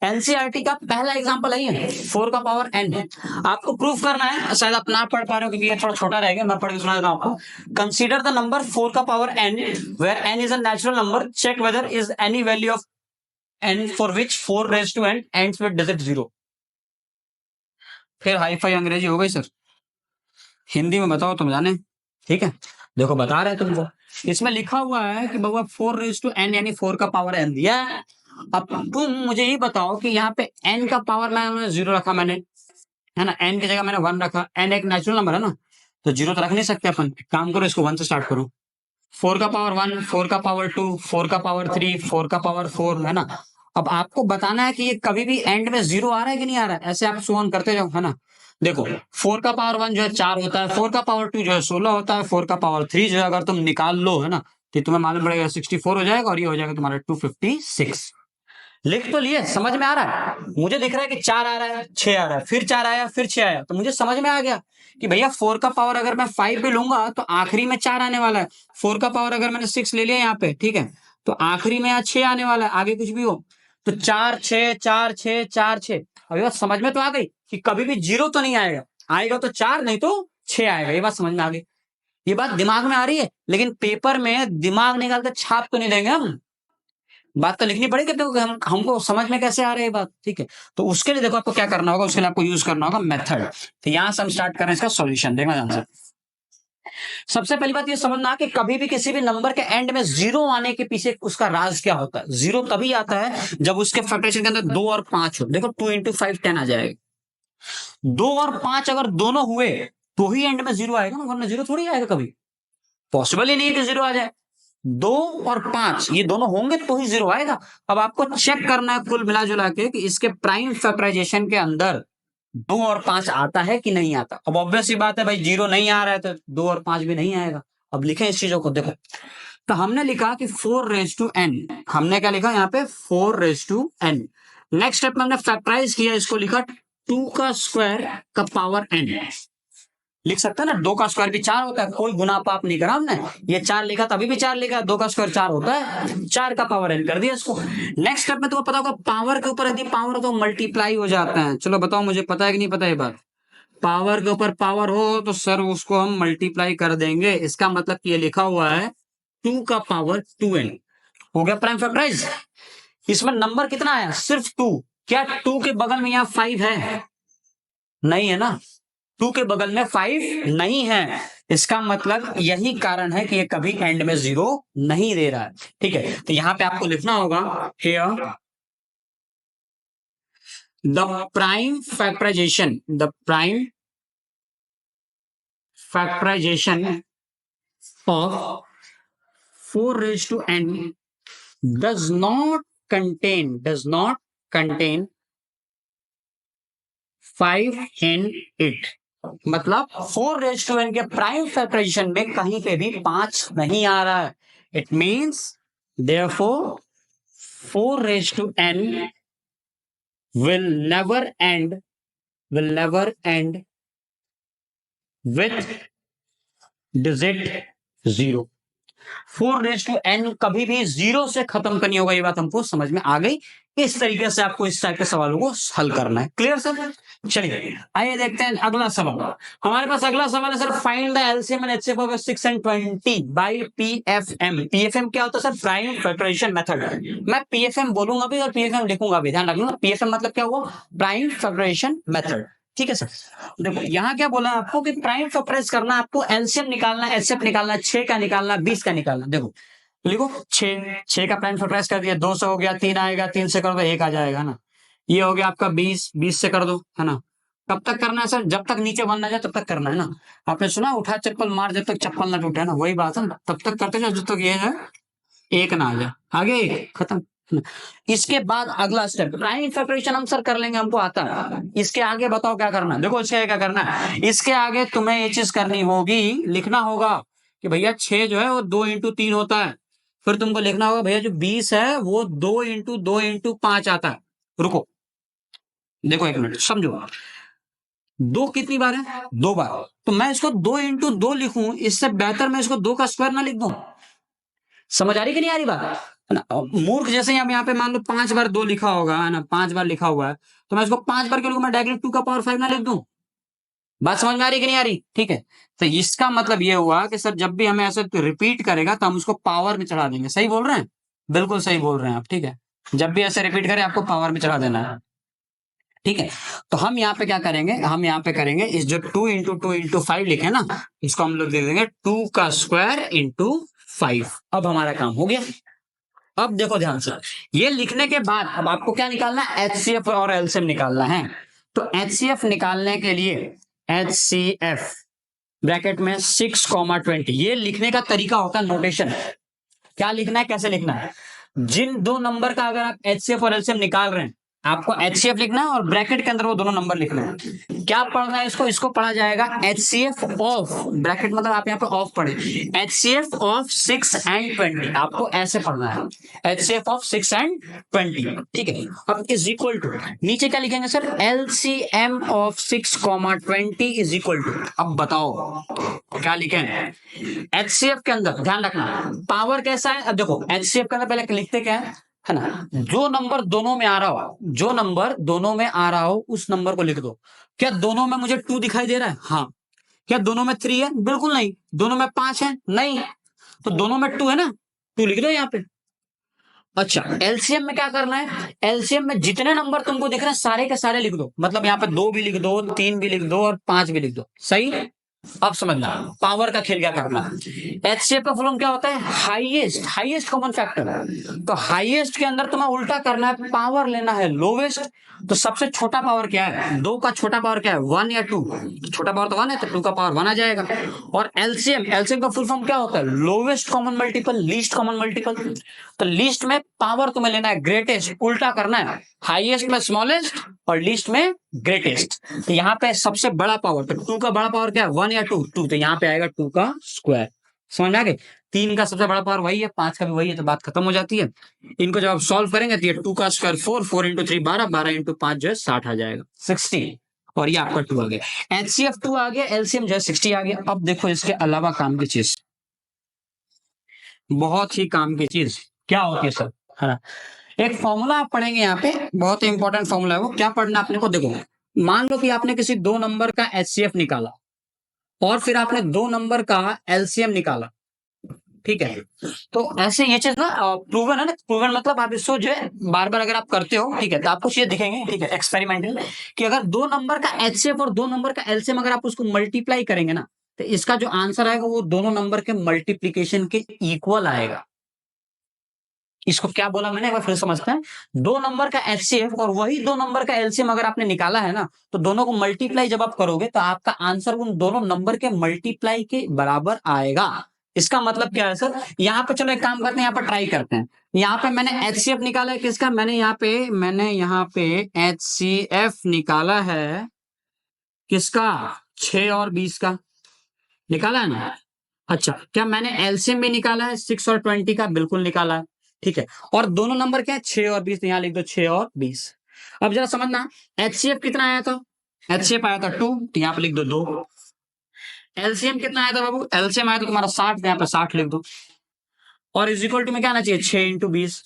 एनसीईआरटी का पहला एग्जांपल है 4 का पावर n। आपको प्रूफ करना है, शायद आप ना पढ़ पा रहे हो क्योंकि ये थोड़ा छोटा रहेगा, मैं पढ़ के सुना देता हूं आपको। कंसीडर द नंबर 4 का पावर n वेयर n is a natural number, check whether is any value of n for which 4 raise to n ends with digit 0। फिर हाई फाई अंग्रेजी हो गई सर, हिंदी में बताओ तुम जाने, ठीक है। देखो बता रहे हैं तुमको, इसमें लिखा हुआ है कि बाबा 4 रेज टू n यानी 4 का पावर n दिया है। अब तुम मुझे ही बताओ कि यहाँ पे n का पावर मैंने 0 रखा, मैंने, है ना, n की जगह मैंने 1 रखा। n एक नेचुरल नंबर है ना, तो 0 तो रख नहीं सकते अपन। काम करो, इसको 1 से स्टार्ट करो। 4 का पावर 1, 4 का पावर 2, 4 का पावर 3, 4 का पावर 4, है ना। अब आपको बताना है कि ये कभी भी एंड में 0 आ रहा है कि नहीं आ रहा है, ऐसे आप सो ऑन करते जाओ, है ना। देखो 4 का पावर 1 जो है 4 होता है, 4 का पावर 2 जो है 16 होता है, 4 का पावर 3 जो है अगर तुम निकाल लो, है ना, तो तुम्हें मालूम पड़ेगा 64 हो जाएगा, और ये हो जाएगा तुम्हारा 256। लिख तो लिए, समझ में आ रहा है। मुझे दिख रहा है कि 4 आ रहा है, 6 आ रहा है, फिर 4 आया, फिर 6 आया, तो मुझे समझ में आ गया कि भैया 4 का पावर अगर मैं 5 भी लूंगा तो आखिरी में 4 आने वाला है। 4 का पावर अगर मैंने 6 ले लिया यहाँ पे, ठीक है, तो आखिरी में यहाँ 6 आने वाला है, आगे कुछ भी हो तो 4 6 4 6 4 6। अभी बात समझ में तो आ गई कि कभी भी 0 तो नहीं आएगा, आएगा तो 4 नहीं तो 6 आएगा। ये बात समझ में आ गई, ये बात दिमाग में आ रही है। लेकिन पेपर में दिमाग निकाल कर छाप तो नहीं देंगे हम, बात तो लिखनी पड़ेगी अपने को, हमको समझ में कैसे आ रही है बात, ठीक है। तो उसके लिए देखो आपको क्या करना होगा, उसके लिए आपको यूज करना होगा मेथड। तो यहां से हम स्टार्ट कर रहे हैं इसका सॉल्यूशन, देखना ध्यान से। सबसे पहली बात ये समझना कि कभी भी किसी भी नंबर के एंड में 0 आने के पीछे उसका राज क्या होता है। 0 तभी आता है जब उसके फैक्टराइजेशन के अंदर 2 और 5 हो। देखो 2 into 5 10 आ जाएगा। 2 और 5 अगर दोनों हुए तो ही एंड में 0 आएगा ना, वरना 0 थोड़ी आएगा कभी, पॉसिबल ही नहीं है कि 0 आ जाए। 2 और 5 ये दोनों होंगे तो ही 0 आएगा। अब आपको चेक करना है कुल मिला जुला के कि इसके प्राइम फैक्टराइजेशन के अंदर 2 और 5 आता है कि नहीं आता। अब ऑब्वियस ही बात है भाई, 0 नहीं आ रहा है तो 2 और 5 भी नहीं आएगा। अब लिखें इस चीजों को, देखो तो हमने लिखा कि 4 रेज टू n, हमने क्या लिखा यहाँ पे 4 raise to n। Next step में हमने फैक्टराइज किया, इसको लिखा 2 का स्क्वायर का पावर n। लिख सकते हैं ना, 2 का स्क्वायर भी 4 होता है, कोई गुना पाप नहीं करा हमने। ये 4 लिखा तभी भी 4 लिखा, 2 का स्क्वायर 4 होता है, 4 का पावर n कर दिया इसको। नेक्स्ट स्टेप में तुम्हें पता होगा पावर के ऊपर यदि पावर तो मल्टीप्लाई हो जाता है। चलो बताओ मुझे पता है कि नहीं पता ये बात। पावर के ऊपर पावर हो तो सर उसको हम मल्टीप्लाई कर देंगे। इसका मतलब ये लिखा हुआ है 2 का पावर 2n हो गया प्राइम फैक्टराइज। इसमें नंबर कितना आया, सिर्फ 2। क्या 2 के बगल में यहाँ 5 है? नहीं है ना, 2 के बगल में 5 नहीं है। इसका मतलब यही कारण है कि ये कभी एंड में 0 नहीं दे रहा है, ठीक है। तो यहां पे आपको लिखना होगा here the prime factorization, the prime factorization of 4 raise to n does not contain 5 in it। मतलब 4 रेज टू n के प्राइम फैक्टराइजेशन में कहीं पे भी 5 नहीं आ रहा है। It means therefore 4 raise to n will never end with digit 0। 4n कभी भी 0 से खत्म करनी होगा, ये बात हमको समझ में आ गई। इस तरीके से आपको इस टाइप के सवालों को हल करना है। Clear sir? चलिए आइए देखते हैं अगला सवाल। हमारे पास अगला सवाल है sir, find the LCM and HCF of 6 and 20 by PFM. PFM क्या होता है सर? Prime factorisation method. मैं पीएफएम बोलूंगा भी और पीएफएम लिखूंगा भी, ध्यान रखना। पीएफएम मतलब क्या हुआ? Prime factorisation method. ठीक है सर। देखो यहाँ क्या बोला आपको कि प्राइम फैक्टराइज करना, आपको एलसीएम निकालना, एचसीएफ निकालना, 6 का निकालना, 20 का निकालना। देखो लिखो 6 का प्राइम फैक्टराइज कर दिया, 2 से हो गया, 3 आएगा, 3 से कर दो 1 आ जाएगा ना। ये हो गया आपका 20, 20 से कर दो, है ना। कब तक करना है सर? जब तक नीचे बन ना जाए तब तक करना है ना। आपने सुना उठा चप्पल मार जब तक चप्पल ना टूटे, है ना, वही बात है ना। तब तक करते जाओ जब तक ये है 1 ना आ जाए, आगे खत्म। इसके बाद अगला स्टेप प्राइम फैक्टराइजेशन हम सर कर लेंगे, हमको आता है। इसके आगे बताओ क्या करना है। देखो इसके आगे क्या करना है, इसके आगे तुम्हें ये चीज करनी होगी, लिखना होगा कि भैया 6 जो है वो 2 into 3 होता है। फिर तुमको लिखना होगा भैया जो 20 है वो 2 into 2 into 5 आता है। रुको देखो 1 मिनट समझो, 2 कितनी बार है? 2 बार। तो मैं इसको 2 into 2 लिखूं, इससे बेहतर मैं इसको 2 का स्क्वायर ना लिख दूं। समझ आ रही कि नहीं आ रही बात, है ना। मूर्ख जैसे ही हम यहाँ पे मान लो 5 बार 2 लिखा होगा, है ना, 5 बार लिखा हुआ है, तो मैं इसको 5 बार क्यों लिखूं? मैं डायरेक्टली 2 का पावर 5 ना लिख दूं। बात समझ में आ रही कि नहीं आ रही? ठीक है, तो इसका मतलब ये हुआ कि सर जब भी हमें ऐसे रिपीट करेगा तो हम उसको पावर में चढ़ा देंगे। सही बोल रहे हैं, बिल्कुल सही बोल रहे हैं आप। ठीक है, जब भी ऐसे रिपीट करें आपको पावर में चढ़ा देना है। ठीक है, तो हम यहाँ पे क्या करेंगे, हम यहाँ पे करेंगे इस जो 2 into 2 into 5 लिखे ना, इसको हम लोग दे देंगे 2 का स्क्वायर into 5। अब हमारा काम हो गया। अब देखो ध्यान से, ये लिखने के बाद अब आपको क्या निकालना है? एचसीएफ और एलसीएम निकालना है। तो एचसीएफ निकालने के लिए एचसीएफ ब्रैकेट में 6,20, ये लिखने का तरीका होता है, नोटेशन। क्या लिखना है, कैसे लिखना है? जिन दो नंबर का अगर आप एचसीएफ और एलसीएम निकाल रहे हैं, आपको एचसीएफ लिखना है और ब्रैकेट के अंदर वो दोनों नंबर लिखना है। क्या पढ़ना है इसको? इसको पढ़ा जाएगा एचसीएफ ऑफ, ब्रैकेट मतलब आप यहाँ पे ऑफ पढ़े, एचसीएफ ऑफ 6 and 20। आपको ऐसे पढ़ना है, एचसीएफ ऑफ 6 and 20। ठीक है, अब इज इक्वल टू, नीचे क्या लिखेंगे sir? LCM of 6,20 is equal to, अब बताओ क्या लिखें? एचसीएफ के अंदर ध्यान रखना पावर कैसा है। अब देखो एचसीएफ के अंदर पहले लिखते क्या है ना, जो नंबर दोनों में आ रहा हो, जो नंबर दोनों में आ रहा हो उस नंबर को लिख दो। क्या दोनों में मुझे 2 दिखाई दे रहा है? हाँ। क्या दोनों में 3 है? बिल्कुल नहीं। दोनों में 5 है? नहीं। तो दोनों में 2 है ना, 2 लिख दो यहाँ पे। अच्छा, एलसीएम में क्या करना है? एलसीएम में जितने नंबर तुमको दिख रहे हैं सारे के सारे लिख दो, मतलब यहाँ पे 2 भी लिख दो, 3 भी लिख दो और 5 भी लिख दो। सही? अब समझना पावर का खेल क्या करना है। एचसीएफ का फॉर्म क्या होता है? Highest, highest common factor. तो हाईएस्ट के अंदर तुम्हें उल्टा करना है, पावर लेना है लोवेस्ट। तो सबसे छोटा पावर क्या है? 2 का छोटा पावर क्या है? 1 या 2? छोटा पावर तो 1 है, तो 2 का पावर 1 आ जाएगा। और एलसीएम, एलसीएम का फुल फॉर्म क्या होता है? Lowest common multiple, least common multiple. तो लीस्ट में पावर तुम्हें लेना है ग्रेटेस्ट, उल्टा करना है, हाईएस्ट में स्मॉलेस्ट और लीस्ट में ग्रेटेस्ट। तो यहाँ पे सबसे बड़ा पावर, तो 2 का बड़ा पावर क्या है? 1 या 2? 2, तो यहाँ पे आएगा 2 का स्क्वायर। समझ आ गए? 3 का सबसे बड़ा पावर वही है, 5 का भी वही है, तो बात खत्म हो जाती है। इनको जब आप सॉल्व करेंगे तो ये 2 का स्क्वायर 4, 4 into 3 12, 12 into 5 जो है 60 आ जाएगा, 60। और ये आपका 2 आ गया, एचसीएफ 2 आ गया, एलसीएम जो है 60 आ गया। अब देखो इसके अलावा काम की चीज, बहुत ही काम की चीज क्या होती है सर, है ना। एक फॉर्मूला आप पढ़ेंगे यहाँ पे, बहुत ही इंपॉर्टेंट फॉर्मूला है वो। क्या पढ़ना आपने को? देखो मान लो कि आपने किसी 2 नंबर का एचसीएफ निकाला और फिर आपने 2 नंबर का एलसीएम निकाला। ठीक है, तो ऐसे ये चीज ना प्रूवन है ना। प्रूवन मतलब आप इसको जो है बार बार अगर आप करते हो, ठीक है, तो आपको चीजें दिखेंगे, ठीक है, एक्सपेरिमेंटल, कि अगर 2 नंबर का एचसीएफ और 2 नंबर का एलसीएम अगर आप उसको मल्टीप्लाई करेंगे ना, तो इसका जो आंसर आएगा वो दोनों नंबर के मल्टीप्लीकेशन के इक्वल आएगा। इसको क्या बोला मैंने, एक बार फिर समझते हैं। 2 नंबर का एचसीएफ और वही 2 नंबर का एलसीएम अगर आपने निकाला है ना, तो दोनों को मल्टीप्लाई जब आप करोगे तो आपका आंसर उन दोनों नंबर के मल्टीप्लाई के बराबर आएगा। इसका मतलब क्या है सर? यहाँ पे चलो एक काम करते हैं, यहाँ पर ट्राई करते हैं। यहाँ पे मैंने एचसीएफ निकाला है किसका? मैंने यहाँ पे एचसीएफ निकाला है किसका? 6 और 20 का निकाला है ना। अच्छा, क्या मैंने एलसीएम भी निकाला है 6 और 20 का? बिल्कुल निकाला है। ठीक है, और दोनों नंबर क्या है? 6 और 20, तो यहां लिख दो 6 और 20। अब जरा समझना, एचसीएफ कितना आया था? एचसीएफ आया था 2, तो यहां पे लिख दो 2। एलसीएम कितना आया था बाबू? एलसीएम आया था तुम्हारा 60, यहाँ पे 60 लिख दो। और इज इक्वल टू में क्या आना चाहिए 6 इंटू 20।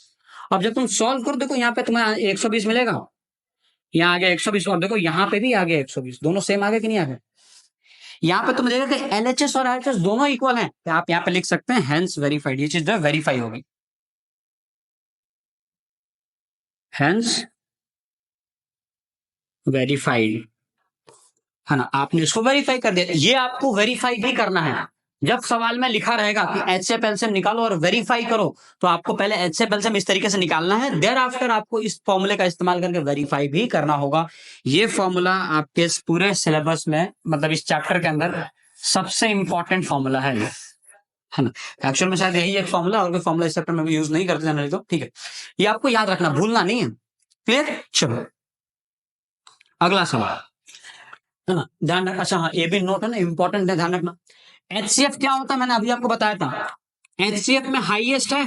अब जब तुम सॉल्व करो देखो यहाँ पे तुम्हें 120 मिलेगा, यहाँ आ गया 120 और देखो यहाँ पे भी आ गया 120, दोनों सेम आ गए कि नहीं आ गए। यहाँ पे तुम्हें देखा कि एलएचएस और आरएचएस दोनों इक्वल हैं, तो आप यहाँ पे लिख सकते हैं हेंस वेरीफाइड, ये चीज जो है वेरीफाई होगी, हेंस वेरीफाइड, है ना। आपने इसको वेरीफाई कर दिया, ये आपको वेरीफाई भी करना है। जब सवाल में लिखा रहेगा कि एचसीएफ एलसीएम निकालो और वेरीफाई करो, तो आपको पहले एचसीएफ एलसीएम इस तरीके से निकालना है, देयर आफ्टर आपको इस फॉर्मूले का इस्तेमाल करके वेरीफाई भी करना होगा। ये फॉर्मूला आपके इस पूरे सिलेबस में, मतलब इस चैप्टर के अंदर सबसे इंपॉर्टेंट फॉर्मूला है ना। एक्चुअल में शायद यही एक फॉर्मूला, और कोई फॉर्मूला इस चैप्टर में भी यूज नहीं करते जनरली, तो ठीक है, ये आपको याद रखना, भूलना नहीं है। क्लियर। चलो अगला सवाल, है ना, ध्यान रखना। अच्छा हाँ, ये भी नोट है ना, इंपॉर्टेंट है, ध्यान रखना। एचसीएफ क्या होता है, मैंने अभी आपको बताया था, एचसीएफ में हाईएस्ट है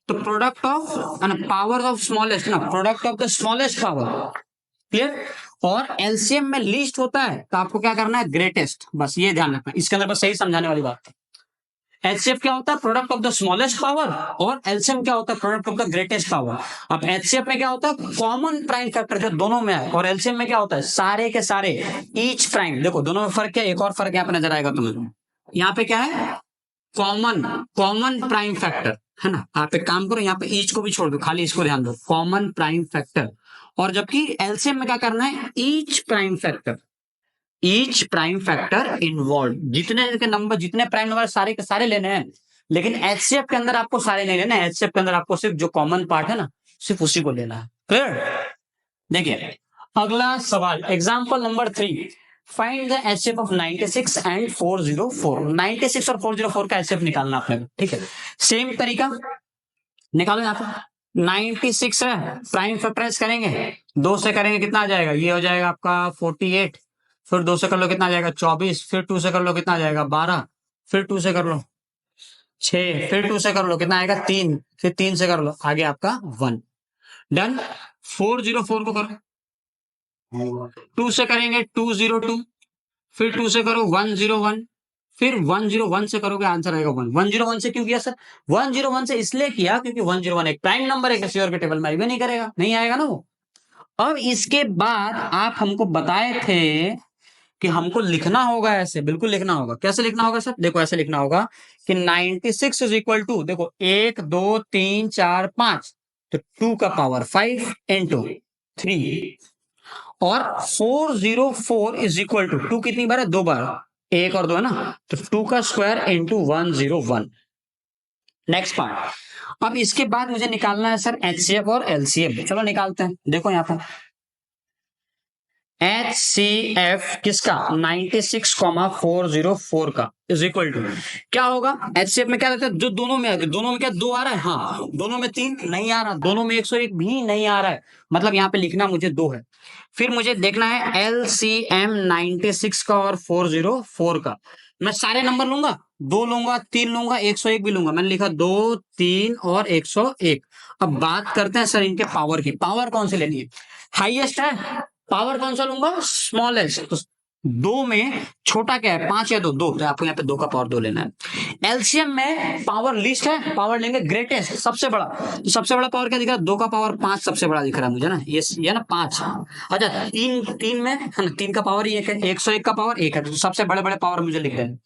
तो प्रोडक्ट ऑफ, है ना, पावर ऑफ स्मॉलेस्ट, ना, product of the smallest power. Clear. और एलसीएम में लीस्ट होता है तो आपको क्या करना है, ग्रेटेस्ट, बस ये ध्यान रखना, इसके अंदर बस सही समझाने वाली बात। एचसीएफ क्या होता है, product of the smallest power, और एलसीएम क्या होता है, product of the greatest power. अब एचसीएफ में क्या होता है, कॉमन प्राइम फैक्टर जो दोनों में है, और एलसीएम में क्या होता है, सारे के सारे ईच प्राइम। देखो दोनों में फर्क क्या है, एक और फर्क यहाँ पे नजर आएगा तुम्हें, यहाँ पे क्या है, कॉमन प्राइम फैक्टर, है ना। आप एक काम करो, यहाँ पे ईच को भी छोड़ दो, खाली इसको ध्यान दो, कॉमन प्राइम फैक्टर। और जबकि एलसीएम में क्या करना है, each prime factor, each prime factor involve, जितने के नंबर, जितने प्राइम नंबर सारे के सारे लेने हैं। लेकिन एचसीएफ के अंदर आपको सारे नहीं लेना है, एचसीएफ के अंदर आपको सिर्फ जो कॉमन पार्ट है ना, सिर्फ उसी को लेना है। क्लियर। देखिए अगला सवाल, example number 3, find the HCF of 96 and 404। 96 और 404 का एचसीएफ निकालना आपने, ठीक है। सेम तरीका निकालो, यहाँ पे 96 है, प्राइम फैक्टराइज करेंगे, 2 से करेंगे कितना आ जाएगा, ये हो जाएगा आपका 48, फिर 2 से कर लो कितना आ जाएगा 24, फिर 2 से कर लो कितना आ जाएगा 12, फिर 2 से कर लो 6, फिर 2 से कर लो कितना आएगा 3, फिर 3 से कर लो आगे आपका 1। डन। 404 को करो, 2 से करेंगे 202, फिर 2 से करो 101, फिर 101 से करोगे आंसर आएगा 1। 101 से क्यों किया सर, 101 से इसलिए किया क्योंकि 101 एक प्राइम नंबर है, किसी और के टेबल में भी नहीं करेगा, नहीं आएगा ना वो। अब इसके बाद आप हमको बताए थे कि हमको लिखना होगा ऐसे, बिल्कुल लिखना होगा। कैसे लिखना होगा सर, देखो ऐसे लिखना होगा कि 96 इज इक्वल टू, देखो 1 2 3 4 5, तो 2 का पावर 5 इंटू 3, और 404 इज इक्वल टू, 2 कितनी बार है, 2 बार, 1 और 2 है ना, तो 2 का स्क्वायर इंटू 101। नेक्स्ट पार्ट, अब इसके बाद मुझे निकालना है सर एचसीएफ और एलसीएम, चलो निकालते हैं। देखो यहाँ पर HCF किसका, 96,404 का इज इक्वल टू क्या होगा, HCF में क्या रहता है, जो दोनों में, दोनों में क्या 2 आ रहा है, हाँ, दोनों में 3 नहीं आ रहा, दोनों में 101 भी नहीं आ रहा है, मतलब यहाँ पे लिखना मुझे 2 है। फिर मुझे देखना है LCM 96 का और 404 का। मैं सारे नंबर लूंगा, 2 लूंगा, 3 लूंगा, 101 भी लूंगा, मैंने लिखा 2 3 और 101। अब बात करते हैं सर इनके पावर की, पावर कौन सी लेनी है, हाईएस्ट है, पावर कौन सा लूंगा, स्मॉलेस्ट। तो 2 में छोटा क्या है, 5 या 2, तो आपको यहाँ पे 2 का पावर 2 लेना है। एलसीएम में पावर लीस्ट है, पावर लेंगे ग्रेटेस्ट, सबसे बड़ा, तो सबसे बड़ा पावर क्या दिख रहा है, 2 का पावर 5 सबसे बड़ा दिख रहा है मुझे ना, ये ना 5। अच्छा 3 में है ना, 3 का पावर ही 1 है, 101 का पावर 1 है, तो सबसे बड़े बड़े पावर मुझे लिख रहे हैं।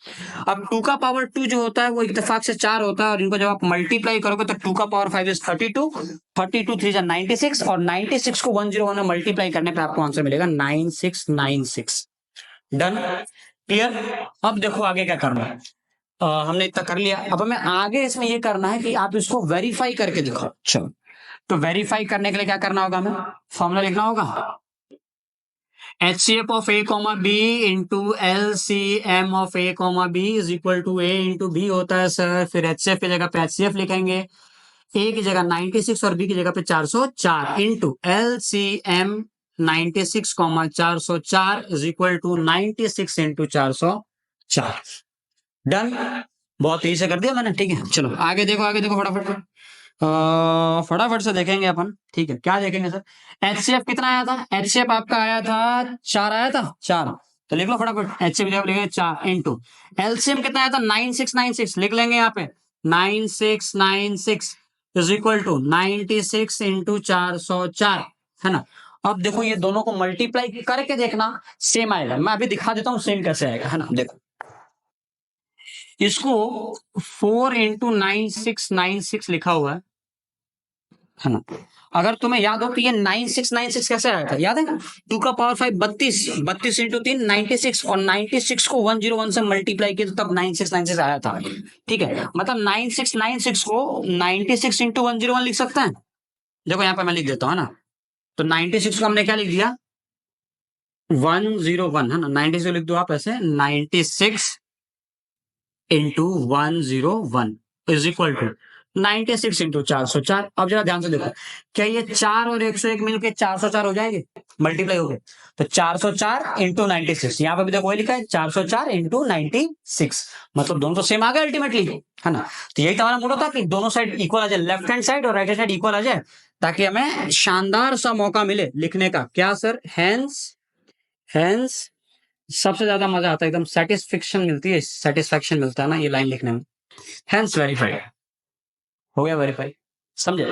अब 2 का पावर 2 जो होता है वो इत्तेफाक से 4 होता है, और इनको जब आप मल्टीप्लाई करोगे तो 2 का पावर 5 इज 32, 32 3 96, और 96 को 101 में मल्टीप्लाई करने पे आपको आंसर मिलेगा 9696। डन। क्लियर। अब देखो आगे क्या करना है, हमने इतना कर लिया, अब हमें आगे इसमें ये करना है कि आप इसको वेरीफाई करके दिखाओ। चलो, तो वेरीफाई करने के लिए क्या करना होगा, हमें फॉर्मूला लिखना होगा, HCF of A, B into LCM of A, B is equal to A into B होता है सर। फिर HCF की जगह पे HCF लिखेंगे, A की जगह 96 और B की जगह पे 404 into LCM 96, 404 is equal to 96 into 404। Done. बहुत तेजी से कर दिया मैंने, ठीक है। चलो आगे देखो, आगे देखो फटाफट, फटाफट से देखेंगे अपन, ठीक है। क्या देखेंगे सर, HCF कितना आया था, HCF आपका आया था 4 आया था, 4, तो लिख लो फटाफट, HCF लिखेंगे 4 इंटू LCM कितना आया था 9696, लिख लेंगे यहाँ पे 9696 इज इक्वल टू 96 इंटू 404, है ना। अब देखो ये दोनों को मल्टीप्लाई करके देखना, सेम आएगा। मैं अभी दिखा देता हूँ सेम कैसे आएगा, है ना। देखो इसको 4 इंटू 9696 लिखा हुआ है ना। अगर तुम्हें याद हो तो ये 9696 कैसे आया था, याद है ना। 2 का पावर 5 32, 32 इंटू 3 96, और 96 को 101 से मल्टीप्लाई किया तो तब 9696 आया था। ठीक है, मतलब 9696 को 96 इंटू 101 लिख सकते हैं। देखो यहाँ पर मैं लिख देता हूँ, है ना। तो 96 को हमने क्या लिख दिया, 101, है ना। 96 को लिख दो आप ऐसे, 96 into 101 is equal to 96 into 404। अब जरा ध्यान से देखो, क्या ये 4 और 101 मिलकर 404 हो जाएंगे, मल्टीप्लाई हो गए। तो 404 इंटू 96, यहाँ पे भी देखो वही लिखा है 404 इंटू 96, मतलब दोनों तो सेम आ गए अल्टीमेटली, है ना। तो यही तुम्हारा मोटो था कि दोनों साइड इक्वल आ जाए, लेफ्ट हैंड साइड और राइट हैंड साइड इक्वल आ जाए, ताकि हमें शानदार सा मौका मिले लिखने का। क्या सर, हैंस सबसे ज्यादा मजा आता है, एकदम सेटिस्फेक्शन मिलती है, सेटिस्फेक्शन मिलता है ना ये लाइन लिखने में। हैंस वेरीफाइड हो गया, वेरीफाई, समझे।